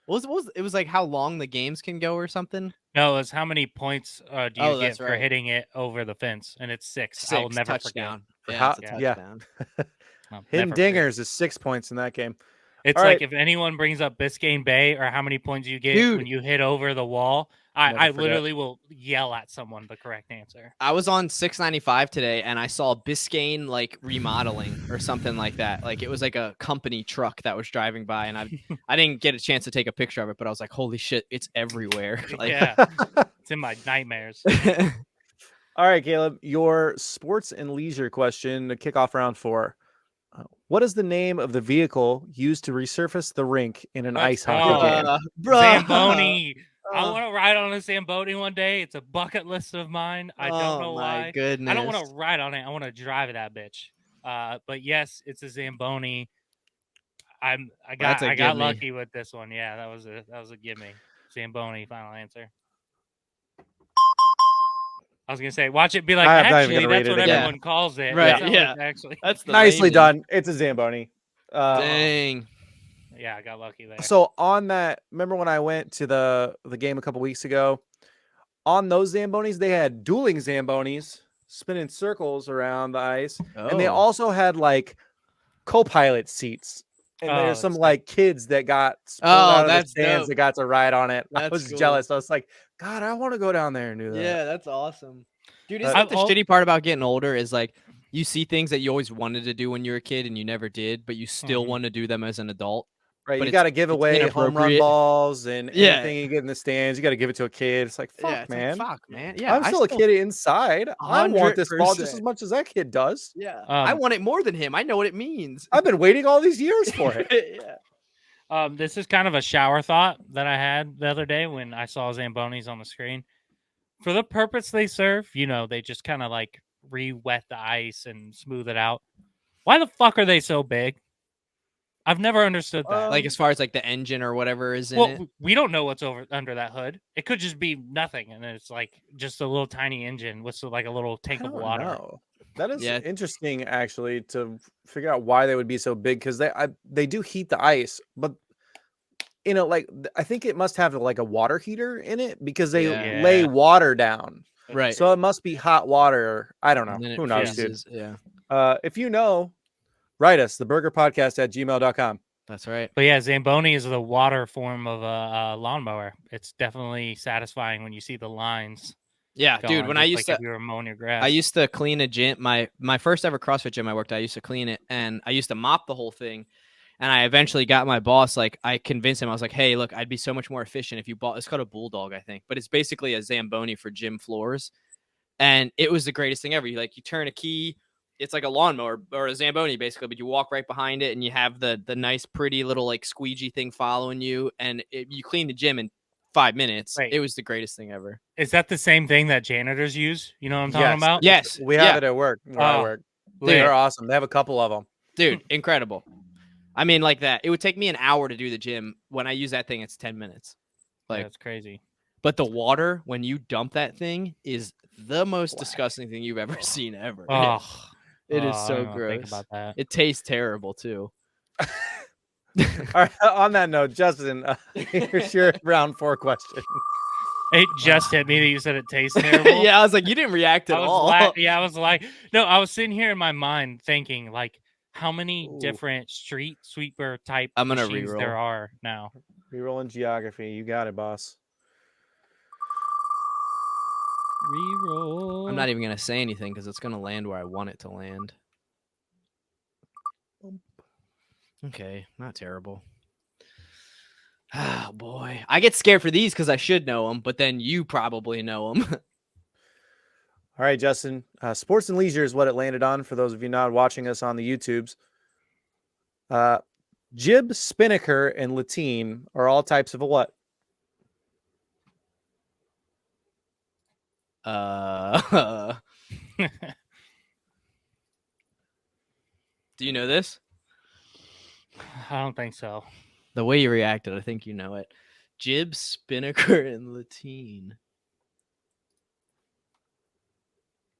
What was it was like how long the games can go or something? No, it's how many points do you Oh, get that's for right. hitting it over the fence, and it's 6. I will 6 never touchdown. forget. How- it's a yeah. touchdown. I'll Hidden never forget. dingers is 6 points in that game. It's All like right. if anyone brings up Biscayne Bay or how many points you get Dude. when you hit over the wall, Never I forget. literally will yell at someone the correct answer. I was on 695 today and I saw Biscayne like remodeling or something like that. Like it was like a company truck that was driving by and I didn't get a chance to take a picture of it, but I was like, holy shit, it's everywhere. Like, Yeah, it's in my nightmares. All right, Caleb, your sports and leisure question to kick off round 4. What is the name of the vehicle used to resurface the rink in an Let's ice hockey go. game? bruh. Zamboni. I Oh. want to ride on a Zamboni one day. It's a bucket list of mine. I don't know my why. goodness. I don't want to ride on it. I want to drive that bitch. But yes, it's a Zamboni. I That's a got gimme. lucky with this one. Yeah, that was a gimme. Zamboni, final answer. I was gonna say, watch it. Be like, I'm not even actually, gonna that's read what it again. everyone calls it. Right, That's not what yeah. it's actually. That's the Nicely main thing. done. It's a Zamboni. Dang. Yeah, I got lucky there. So on that, remember when I went to the game a couple weeks ago? On those Zambonis, they had dueling Zambonis spinning circles around the ice, and they Oh. also had like co-pilot seats. And Oh, there's some that's like kids that got pulled Oh, out of the that's stands dope. that got to ride on it. I That's was cool. jealous. I was like, God, I want to go down there and do that. Yeah, that's awesome. Dude, But- isn't that the I've al- shitty part about getting older is like you see things that you always wanted to do when you were a kid and you never did, but you still Mhm. want to do them as an adult. Right, But you got to give it's away home run inappropriate. balls and Yeah. anything you get in the stands. You got to give it to a kid. It's like, fuck, Yeah, it's like, man. fuck, man. Yeah, I'm still a kid inside. I want this ball just 100%. as much as that kid does. Yeah, I Um, want it more than him. I know what it means. I've been waiting all these years for it. Yeah. This is kind of a shower thought that I had the other day when I saw Zambonis on the screen. For the purpose they serve, they just kind of like re-wet the ice and smooth it out. Why the fuck are they so big? I've never understood that. Like as far as like the engine or whatever is in well, it. we don't know what's under that hood. It could just be nothing, and it's like just a little tiny engine with like a little tank I of don't water. know. That is Yeah. interesting, actually, to figure out why they would be so big because they do heat the ice, but I think it must have like a water heater in it because they Yeah. lay Yeah. water down, Right. so it must be hot water. I don't know. And then it Who knows, dude? freezes. Yeah, If you know, write us theburgerpodcast@gmail.com. that's right. But yeah, Zamboni is the water form of a lawnmower. It's definitely satisfying when you see the lines. Yeah, Going, dude. When I just used like to, if you were mowing your grass. I used to clean a gym. My first ever CrossFit gym I worked at, I used to clean it, and I used to mop the whole thing. And I eventually got my boss, like, I convinced him. I was like, hey, look, I'd be so much more efficient if you bought, it's called a Bulldog, I think. But it's basically a Zamboni for gym floors. And it was the greatest thing ever. You turn a key, it's like a lawnmower or a Zamboni, basically, but you walk right behind it and you have the nice, pretty little, like, squeegee thing following you. And you clean the gym in 5 minutes. Right. It was the greatest thing ever. Is that the same thing that janitors use? You know what I'm talking Yes. about? Yes. We have it at work. Where I Oh, work. Lit. They're awesome. They have a couple of them. Dude, incredible. I mean, like that. It would take me an hour to do the gym. When I use that thing, it's 10 minutes. Yeah, Like, that's crazy. but the water, when you dump that thing, is the most disgusting thing you've ever seen ever. Oh, It is I so don't even wanna think gross. about that. It tastes terrible too. All right. On that note, Justin, here's your round 4 question. It just hit me that you said it tastes terrible. Yeah, I was like, you didn't react at I was all. I was like, no, I was sitting here in my mind thinking, like, how many Ooh. different street sweeper type I'm gonna machines reroll. there are now. Rerolling geography. You got it, boss. Reroll. I'm not even gonna say anything because it's gonna land where I want it to land. Okay, not terrible. Ah, boy, I get scared for these because I should know them, but then you probably know them. All right, Justin. Sports and leisure is what it landed on for those of you not watching us on the YouTubes. Jib, spinnaker, and lateen are all types of a what? Do you know this? I don't think so. The way you reacted, I think you know it. Jib, spinnaker, and lateen.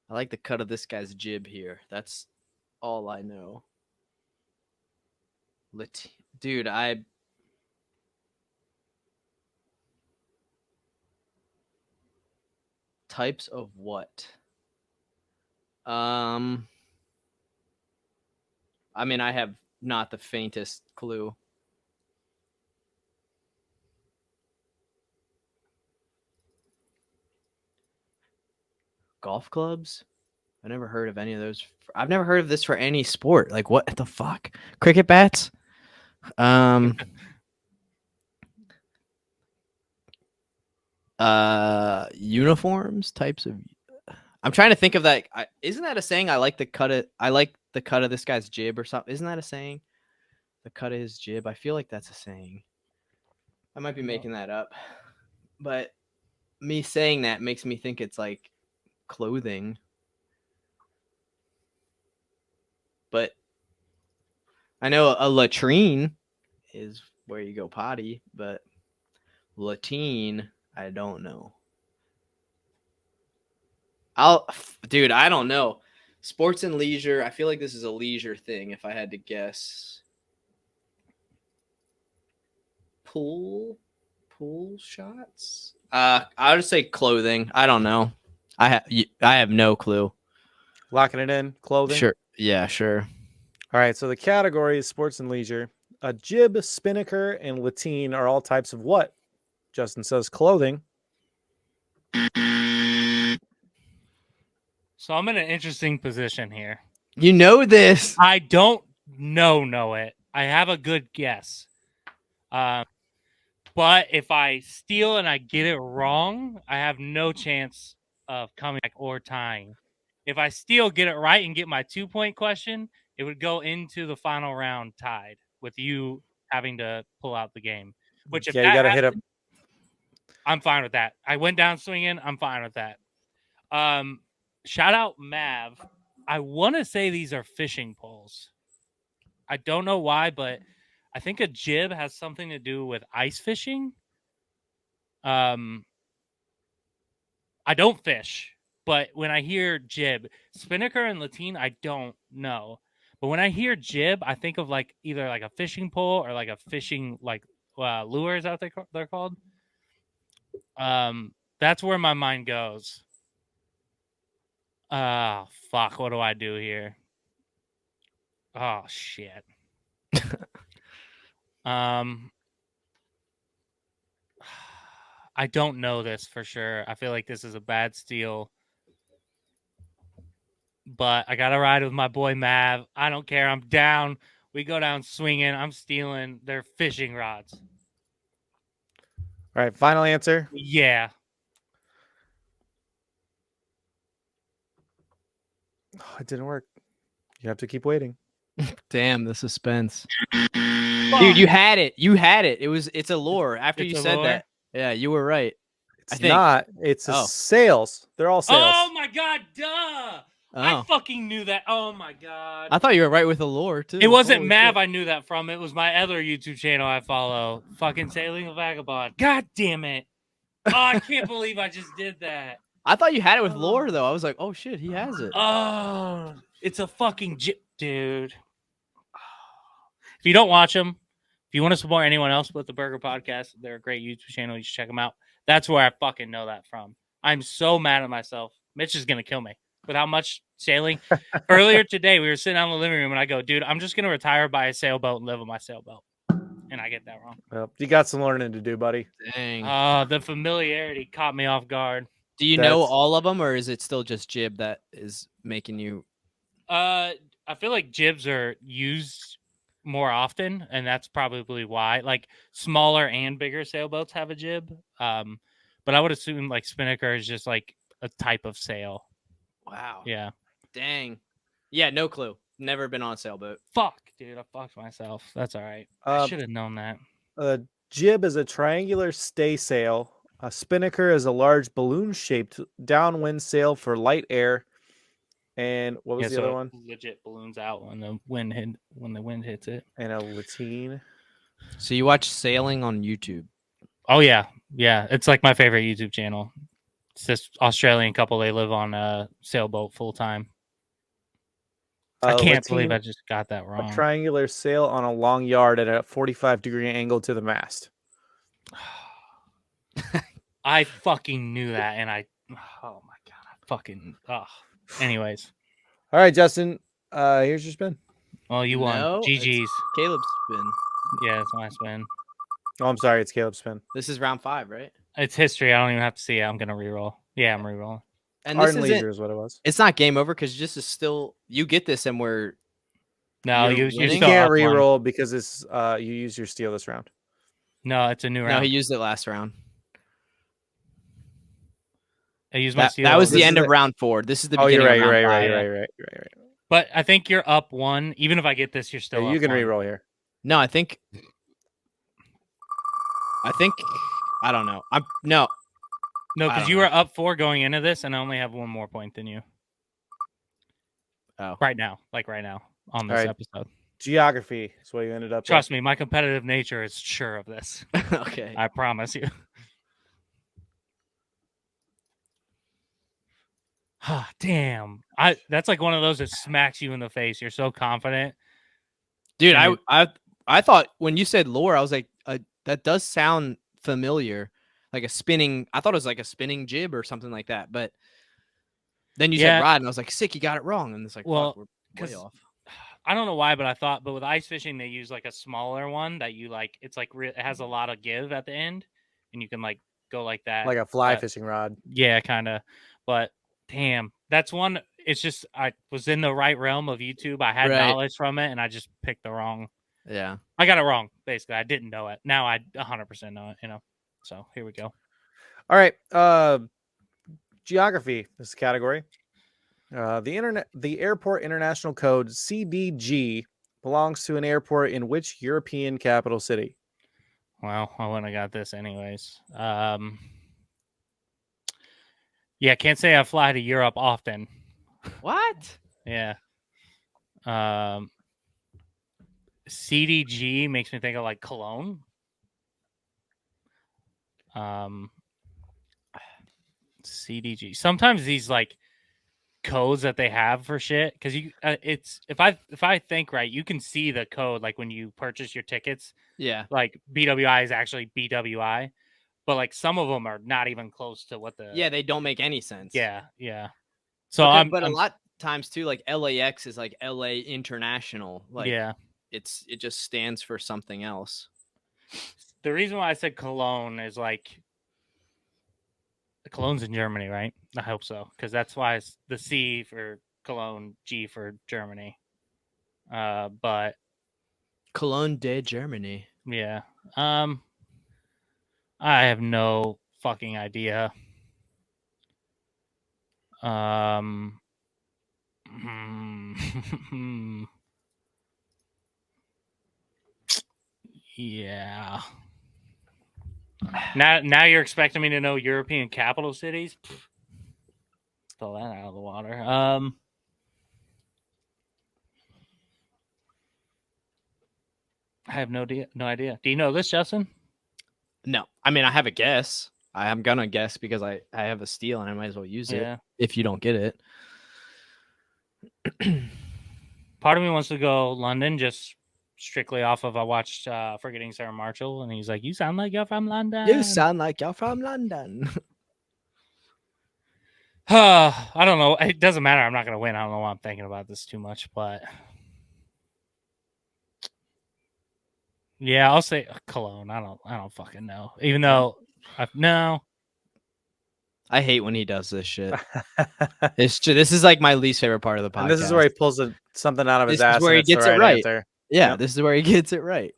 I like the cut of this guy's jib here. That's all I know. Dude, types of what? I mean, I have not the faintest clue. Golf clubs? I never heard of any of those. I've never heard of this for any sport. Like, what the fuck? Cricket bats? Uniforms, types of. I'm trying to think of that. Isn't that a saying? I like the cut of this guy's jib or something. Isn't that a saying? The cut of his jib. I feel like that's a saying. I might be making that up, but me saying that makes me think it's like clothing. But I know a latrine is where you go potty, but lateen, I don't know. Dude, I don't know. Sports and leisure. I feel like this is a leisure thing. If I had to guess, pool shots. I would say clothing. I don't know. I have no clue. Locking it in, clothing. Sure. Yeah, sure. All right, so the category is sports and leisure. A jib, spinnaker, and lateen are all types of what? Justin says clothing. So I'm in an interesting position here. You know this. I don't know it. I have a good guess. But if I steal and I get it wrong, I have no chance of coming back or tying. If I steal, get it right, and get my 2-point question, it would go into the final round tied with you having to pull out the game. Which if Yeah, you got to hit happens, him. I'm fine with that. I went down swinging. I'm fine with that. Shout out Mav. I want to say these are fishing poles. I don't know why, but I think a jib has something to do with ice fishing. I don't fish, but when I hear jib, spinnaker and lateen, I don't know. But when I hear jib, I think of like either like a fishing pole or like a fishing like lures out there they're called. That's where my mind goes. Fuck, what do I do here? Oh shit. I don't know this for sure. I feel like this is a bad steal. But I got to ride with my boy Mav. I don't care. I'm down. We go down swinging. I'm stealing their fishing rods. All right, final answer. Yeah. Oh, it didn't work. You have to keep waiting. Damn, the suspense. Dude, you had it. You had it. It's a lure. After It's you a said lure? that. Yeah, you were right. It's I think. not. It's Oh. sails. They're all sails. Oh my god, duh. I Oh. fucking knew that. Oh my god. I thought you were right with the lure too. It wasn't Holy Mav shit. I knew that from. It was my other YouTube channel I follow. Fucking Sailing a Vagabond. God damn it. Oh, I can't believe I just did that. I thought you had it with lure though. I was like, oh shit, he has it. Oh, it's a fucking dude. If you don't watch them, if you want to support anyone else with the Burger Podcast, they're a great YouTube channel. You should check them out. That's where I fucking know that from. I'm so mad at myself. Mitch is gonna kill me with how much sailing. Earlier today, we were sitting out in the living room, and I go, dude, I'm just gonna retire by a sailboat and live on my sailboat. And I get that wrong. Well, you got some learning to do, buddy. Dang. The familiarity caught me off guard. Do you know That's- all of them, or is it still just jib that is making you? I feel like jibs are used more often, and that's probably why. Like smaller and bigger sailboats have a jib. But I would assume like spinnaker is just like a type of sail. Wow. Yeah. Dang. Yeah, no clue. Never been on a sailboat. Fuck, dude. I fucked myself. That's all right. I Um, should have known that. A jib is a triangular stay sail. A spinnaker is a large balloon-shaped downwind sail for light air. And what was the other it one? legit balloons out when the wind hits it. And a lateen. So you watch sailing on YouTube? Oh yeah. Yeah. It's like my favorite YouTube channel. It's this Australian couple. They live on a sailboat full time. I can't believe I just got that A wrong. triangular sail on a long yard at a 45-degree angle to the mast. I fucking knew that, and oh my god, I fucking. Anyways, All right, Justin. Here's your spin. well, you won. No, it's- GG's. Caleb's spin. Yeah, it's my spin. Oh, I'm sorry. It's Caleb's spin. This is round 5, right? It's history. I don't even have to see it. I'm gonna reroll. Yeah, I'm rerolling. And Art this and isn't. leisure is what it was. It's not game over because this is still. You get this, and we're. No, You're you're winning? You still can't up one. reroll because it's you use your steal this round. No, it's a new No, round. he used it last round. I used my That, steal. that was the This end is of round 4. This is the Oh, beginning. you're right. of You're round right. five. You're right. You're right. But I think you're up one. Even if I get this, you're still Yeah, up you can one. reroll here. No, I think. I don't know. No. No, I because don't you know. were up 4 going into this, and I only have one more point than you. Oh. Right now, on this All right. episode. Geography is what you ended up. Trust me, my competitive nature is sure of this. Okay. I promise you. Damn. That's like one of those that smacks you in the face. You're so confident. Dude, And I thought when you said lore, I was like, that does sound familiar, like a spinning. I thought it was like a spinning jib or something like that. But then you Yeah. said rod, and I was like, sick, you got it wrong. And it's like, Well, fuck, we're way off. I don't know why, but but with ice fishing, they use like a smaller one that you like. It's like it has a lot of give at the end, and you can like go like that. Like a fly fishing rod. Yeah, kind of. But damn, that's one. It's just I was in the right realm of YouTube. I had Right. knowledge from it, and I just picked the wrong. Yeah. I got it wrong. Basically, I didn't know it. Now I 100% know it. So here we go. All right. Geography. This is category. The airport international code CDG belongs to an airport in which European capital city? Well, I wouldn't have got this anyways. Yeah, can't say I fly to Europe often. What? Yeah. CDG makes me think of like Cologne. CDG. Sometimes these like codes that they have for shit, because it's if I think right, you can see the code like when you purchase your tickets. Yeah. Like BWI is actually BWI, but like some of them are not even close to what the. Yeah, they don't make any sense. Yeah. So but a lot of times too, like LAX is like LA International. Like yeah. it just stands for something else. The reason why I said Cologne is like Cologne's in Germany, right? I hope so, because that's why it's the C for Cologne, G for Germany. But Cologne de Germany. yeah, I have no fucking idea. Yeah. Now you're expecting me to know European capital cities? Throw that out of the water. I have no idea. Do you know this, Justin? No, I mean I have a guess. I am gonna guess because I have a steal and I might as well use it if you don't get it. Part of me wants to go London just strictly off of I watched Forgetting Sarah Marshall, and he's like, "You sound like you're from London." You sound like you're from London. I don't know. It doesn't matter. I'm not gonna win. I don't know why I'm thinking about this too much, but yeah, I'll say Cologne. I don't fucking know. Even though no. I hate when he does this shit. This is like my least favorite part of the podcast. And this is where he pulls something out of his This is ass. where and he it's the gets it right. answer. Yeah, Yep. this is where he gets it right.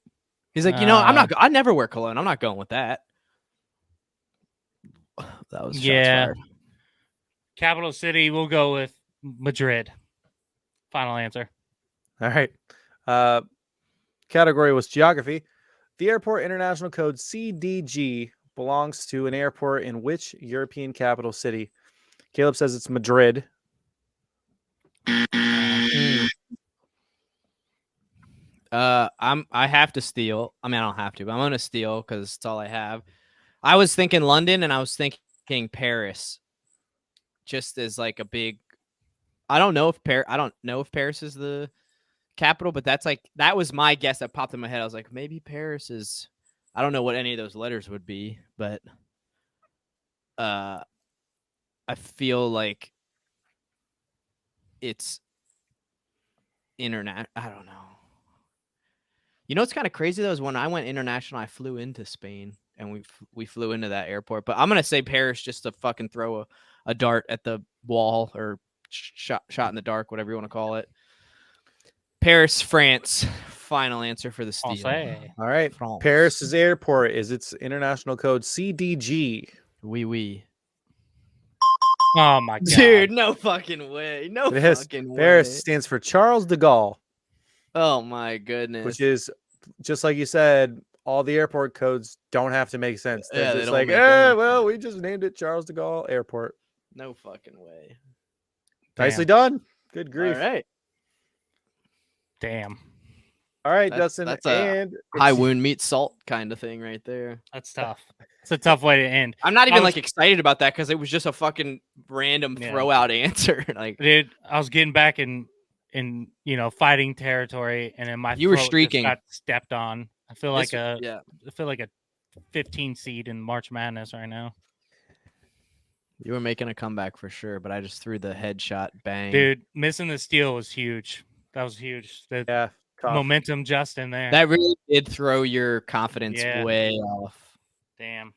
He's like, I never wear cologne. I'm not going with that. That was shots fired. Capital city, we'll go with Madrid. Final answer. All right. Category was geography. The airport international code CDG belongs to an airport in which European capital city? Caleb says it's Madrid. I have to steal. I mean, I don't have to, but I'm gonna steal because it's all I have. I was thinking London, and I was thinking Paris, just as like a big. I don't know if Paris is the capital, but that was my guess that popped in my head. I was like, maybe Paris is. I don't know what any of those letters would be, but I feel like it's internet. I don't know. You know what's kind of crazy though is when I went international, I flew into Spain and we flew into that airport. But I'm gonna say Paris just to fucking throw a dart at the wall or shot in the dark, whatever you want to call it. Paris, France. Final answer for the steal. All right. France. Paris's airport is its international code CDG. Oui. Oh my god, dude! No fucking way. No fucking way. Paris stands for Charles de Gaulle. Oh my goodness. Which is just like you said, all the airport codes don't have to make sense. They're just like, well, we just named it Charles de Gaulle Airport. No fucking way. Nicely done. Good grief. All right. Damn. All right, Dustin. That's a high wound meets salt kind of thing right there. That's tough. It's a tough way to end. I'm not I even was- like excited about that because it was just a fucking random Yeah. throw out answer. Like Dude, I was getting back in fighting territory, and then my You were throat just streaking. got stepped on. I feel like this- I feel like a 15 seed in March Madness right now. you were making a comeback for sure, but I just threw the headshot bang. Dude, missing the steal was huge. That was huge. The Yeah, tough. momentum just in there. That really did throw your confidence Yeah. way off. Damn.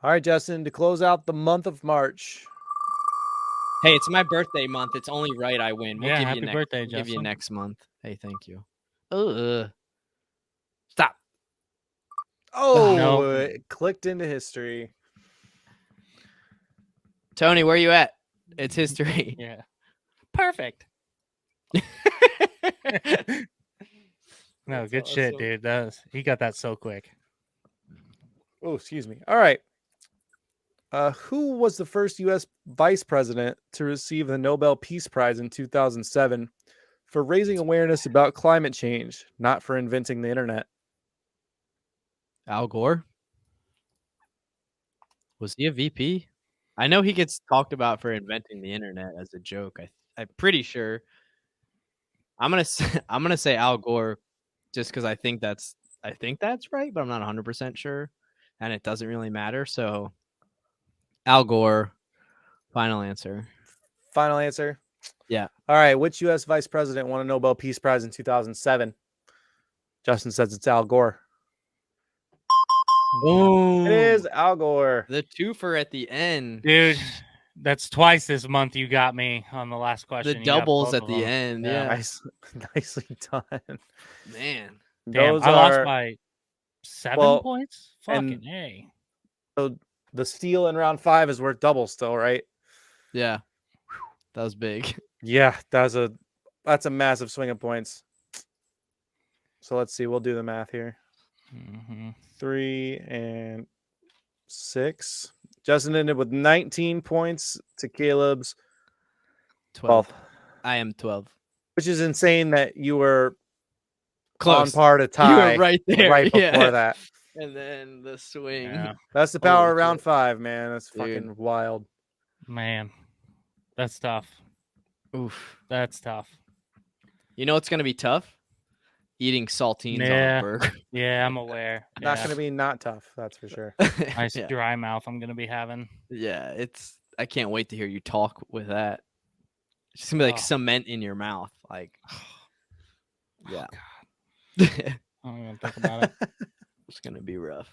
All right, Justin, to close out the month of March. Hey, it's my birthday month. It's only right I win. We'll Yeah, give happy you next, birthday, we'll give you Justin. next month. Hey, thank you. Stop. Oh, no. it clicked into history. Tony, where you at? It's history. Yeah. Perfect. No, That's good shit, awesome. dude. He got that so quick. Oh, excuse me. All right. Who was the first U.S. vice president to receive the Nobel Peace Prize in 2007 for raising awareness about climate change, not for inventing the internet? Al Gore? Was he a VP? I know he gets talked about for inventing the internet as a joke. I'm pretty sure. I'm gonna say Al Gore, just because I think that's right, but I'm not 100% sure, and it doesn't really matter. So, Al Gore, final answer. Final answer. Yeah. All right. Which U.S. vice president won a Nobel Peace Prize in 2007? Justin says it's Al Gore. Oh, It is Al Gore. the twofer at the end, Dude, that's twice this month you got me on the last question. the You got doubles both at of the them. end. Yeah. Yeah, Nicely done. man. Damn, Those I lost are by 7 well, points? and- Fucking A. so the steal in round 5 is worth double still, right? Yeah, that was big. Yeah, that's a massive swing of points. So let's see. We'll do the math here. Mm-hmm. 3 and 6. Justin ended with 19 points to Caleb's 12. 12, I am 12. which is insane that you were Close. on par to You tie were right there. right before yeah. that. And then the swing. Yeah, That's the power Holy of round shit. 5, man. That's Dude. fucking wild. man. That's tough. Oof. That's tough. You know what's gonna be tough? Eating saltines on Yeah. a burger. Yeah, I'm aware. Not Yeah. going to be not tough, that's for sure. Nice yeah. dry mouth I'm going to be having. Yeah, it's. I can't wait to hear you talk with that. It's just gonna be like Oh. cement in your mouth. Like, yeah, I don't even think about it. it's gonna be rough.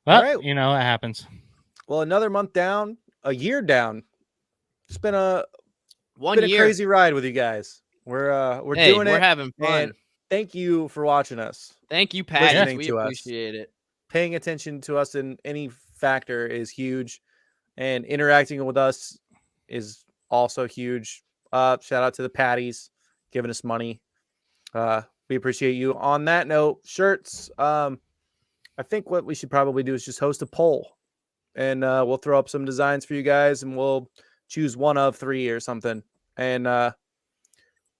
Well, right. you know, it happens. Well, another month down, a year down. It's been a One been a year. crazy ride with you guys. We're Hey, doing we're it. having fun. and thank you for watching us. Thank you, Patty. listening We to us. appreciate it. Paying attention to us in any factor is huge, and interacting with us is also huge. Shout out to the Patties giving us money. We appreciate you. On that note, shirts. I think what we should probably do is just host a poll, and we'll throw up some designs for you guys, and we'll choose one of 3 or something, and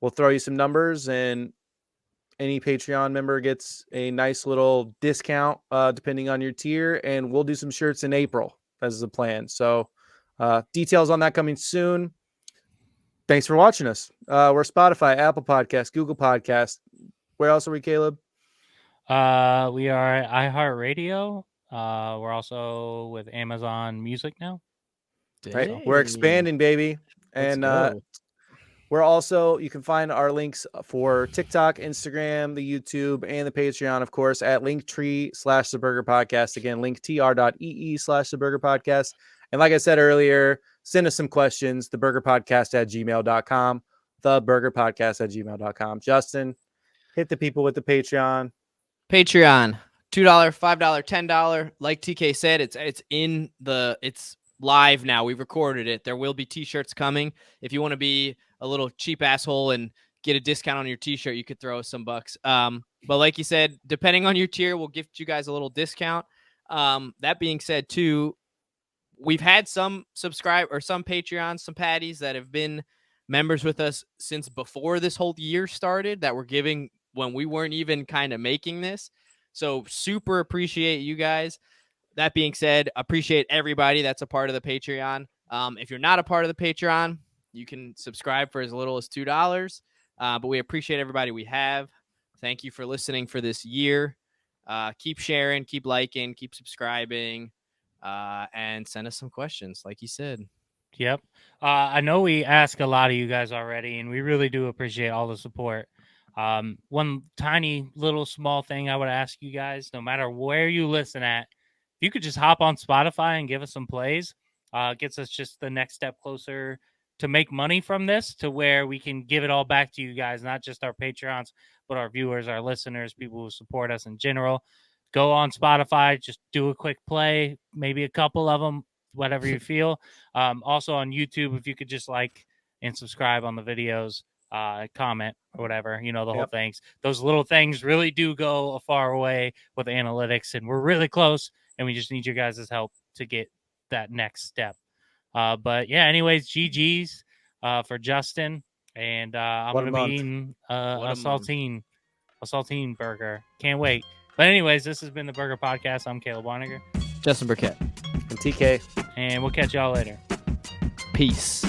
we'll throw you some numbers, and any Patreon member gets a nice little discount depending on your tier, and we'll do some shirts in April as the plan. So details on that coming soon. Thanks for watching us. We're Spotify, Apple Podcasts, Google Podcasts. Where else are we, Caleb? We are at iHeartRadio. We're also with Amazon Music now. Right, we're expanding, baby, and we're also, you can find our links for TikTok, Instagram, the YouTube, and the Patreon, of course, at linktree/The Burger Podcast. Again, linktr.ee/The Burger Podcast. And like I said earlier, send us some questions, theburgerpodcast@gmail.com, theburgerpodcast@gmail.com. Justin, hit the people with the Patreon. Patreon, $2, $5, $10. Like TK said, it's live now. We've recorded it. There will be t-shirts coming. If you want to be a little cheap asshole and get a discount on your t-shirt, you could throw us some bucks. But like you said, depending on your tier, we'll gift you guys a little discount. That being said, too, we've had some some Patreons, some Patties that have been members with us since before this whole year started, that we're giving when we weren't even kind of making this. So super appreciate you guys. that being said, appreciate everybody that's a part of the Patreon. If you're not a part of the Patreon, you can subscribe for as little as $2. But we appreciate everybody we have. Thank you for listening for this year. Keep sharing, keep liking, keep subscribing, and send us some questions, like you said. Yep. I know we ask a lot of you guys already, and we really do appreciate all the support. One tiny little small thing I would ask you guys, no matter where you listen at, if you could just hop on Spotify and give us some plays, gets us just the next step closer to make money from this, to where we can give it all back to you guys, not just our Patreons, but our viewers, our listeners, people who support us in general. Go on Spotify, just do a quick play, maybe a couple of them, whatever you feel. Also on YouTube, if you could just like and subscribe on the videos, comment or whatever, the whole things. Those little things really do go a far way with analytics, and we're really close, and we just need your guys' help to get that next step. But yeah, anyways, GG's for Justin, and I'm What a gonna be month. eating What a a month. saltine burger. Can't wait. But anyways, this has been the Burger Podcast. I'm Caleb Weiniger. Justin Burkett. And TK. And we'll catch y'all later. Peace.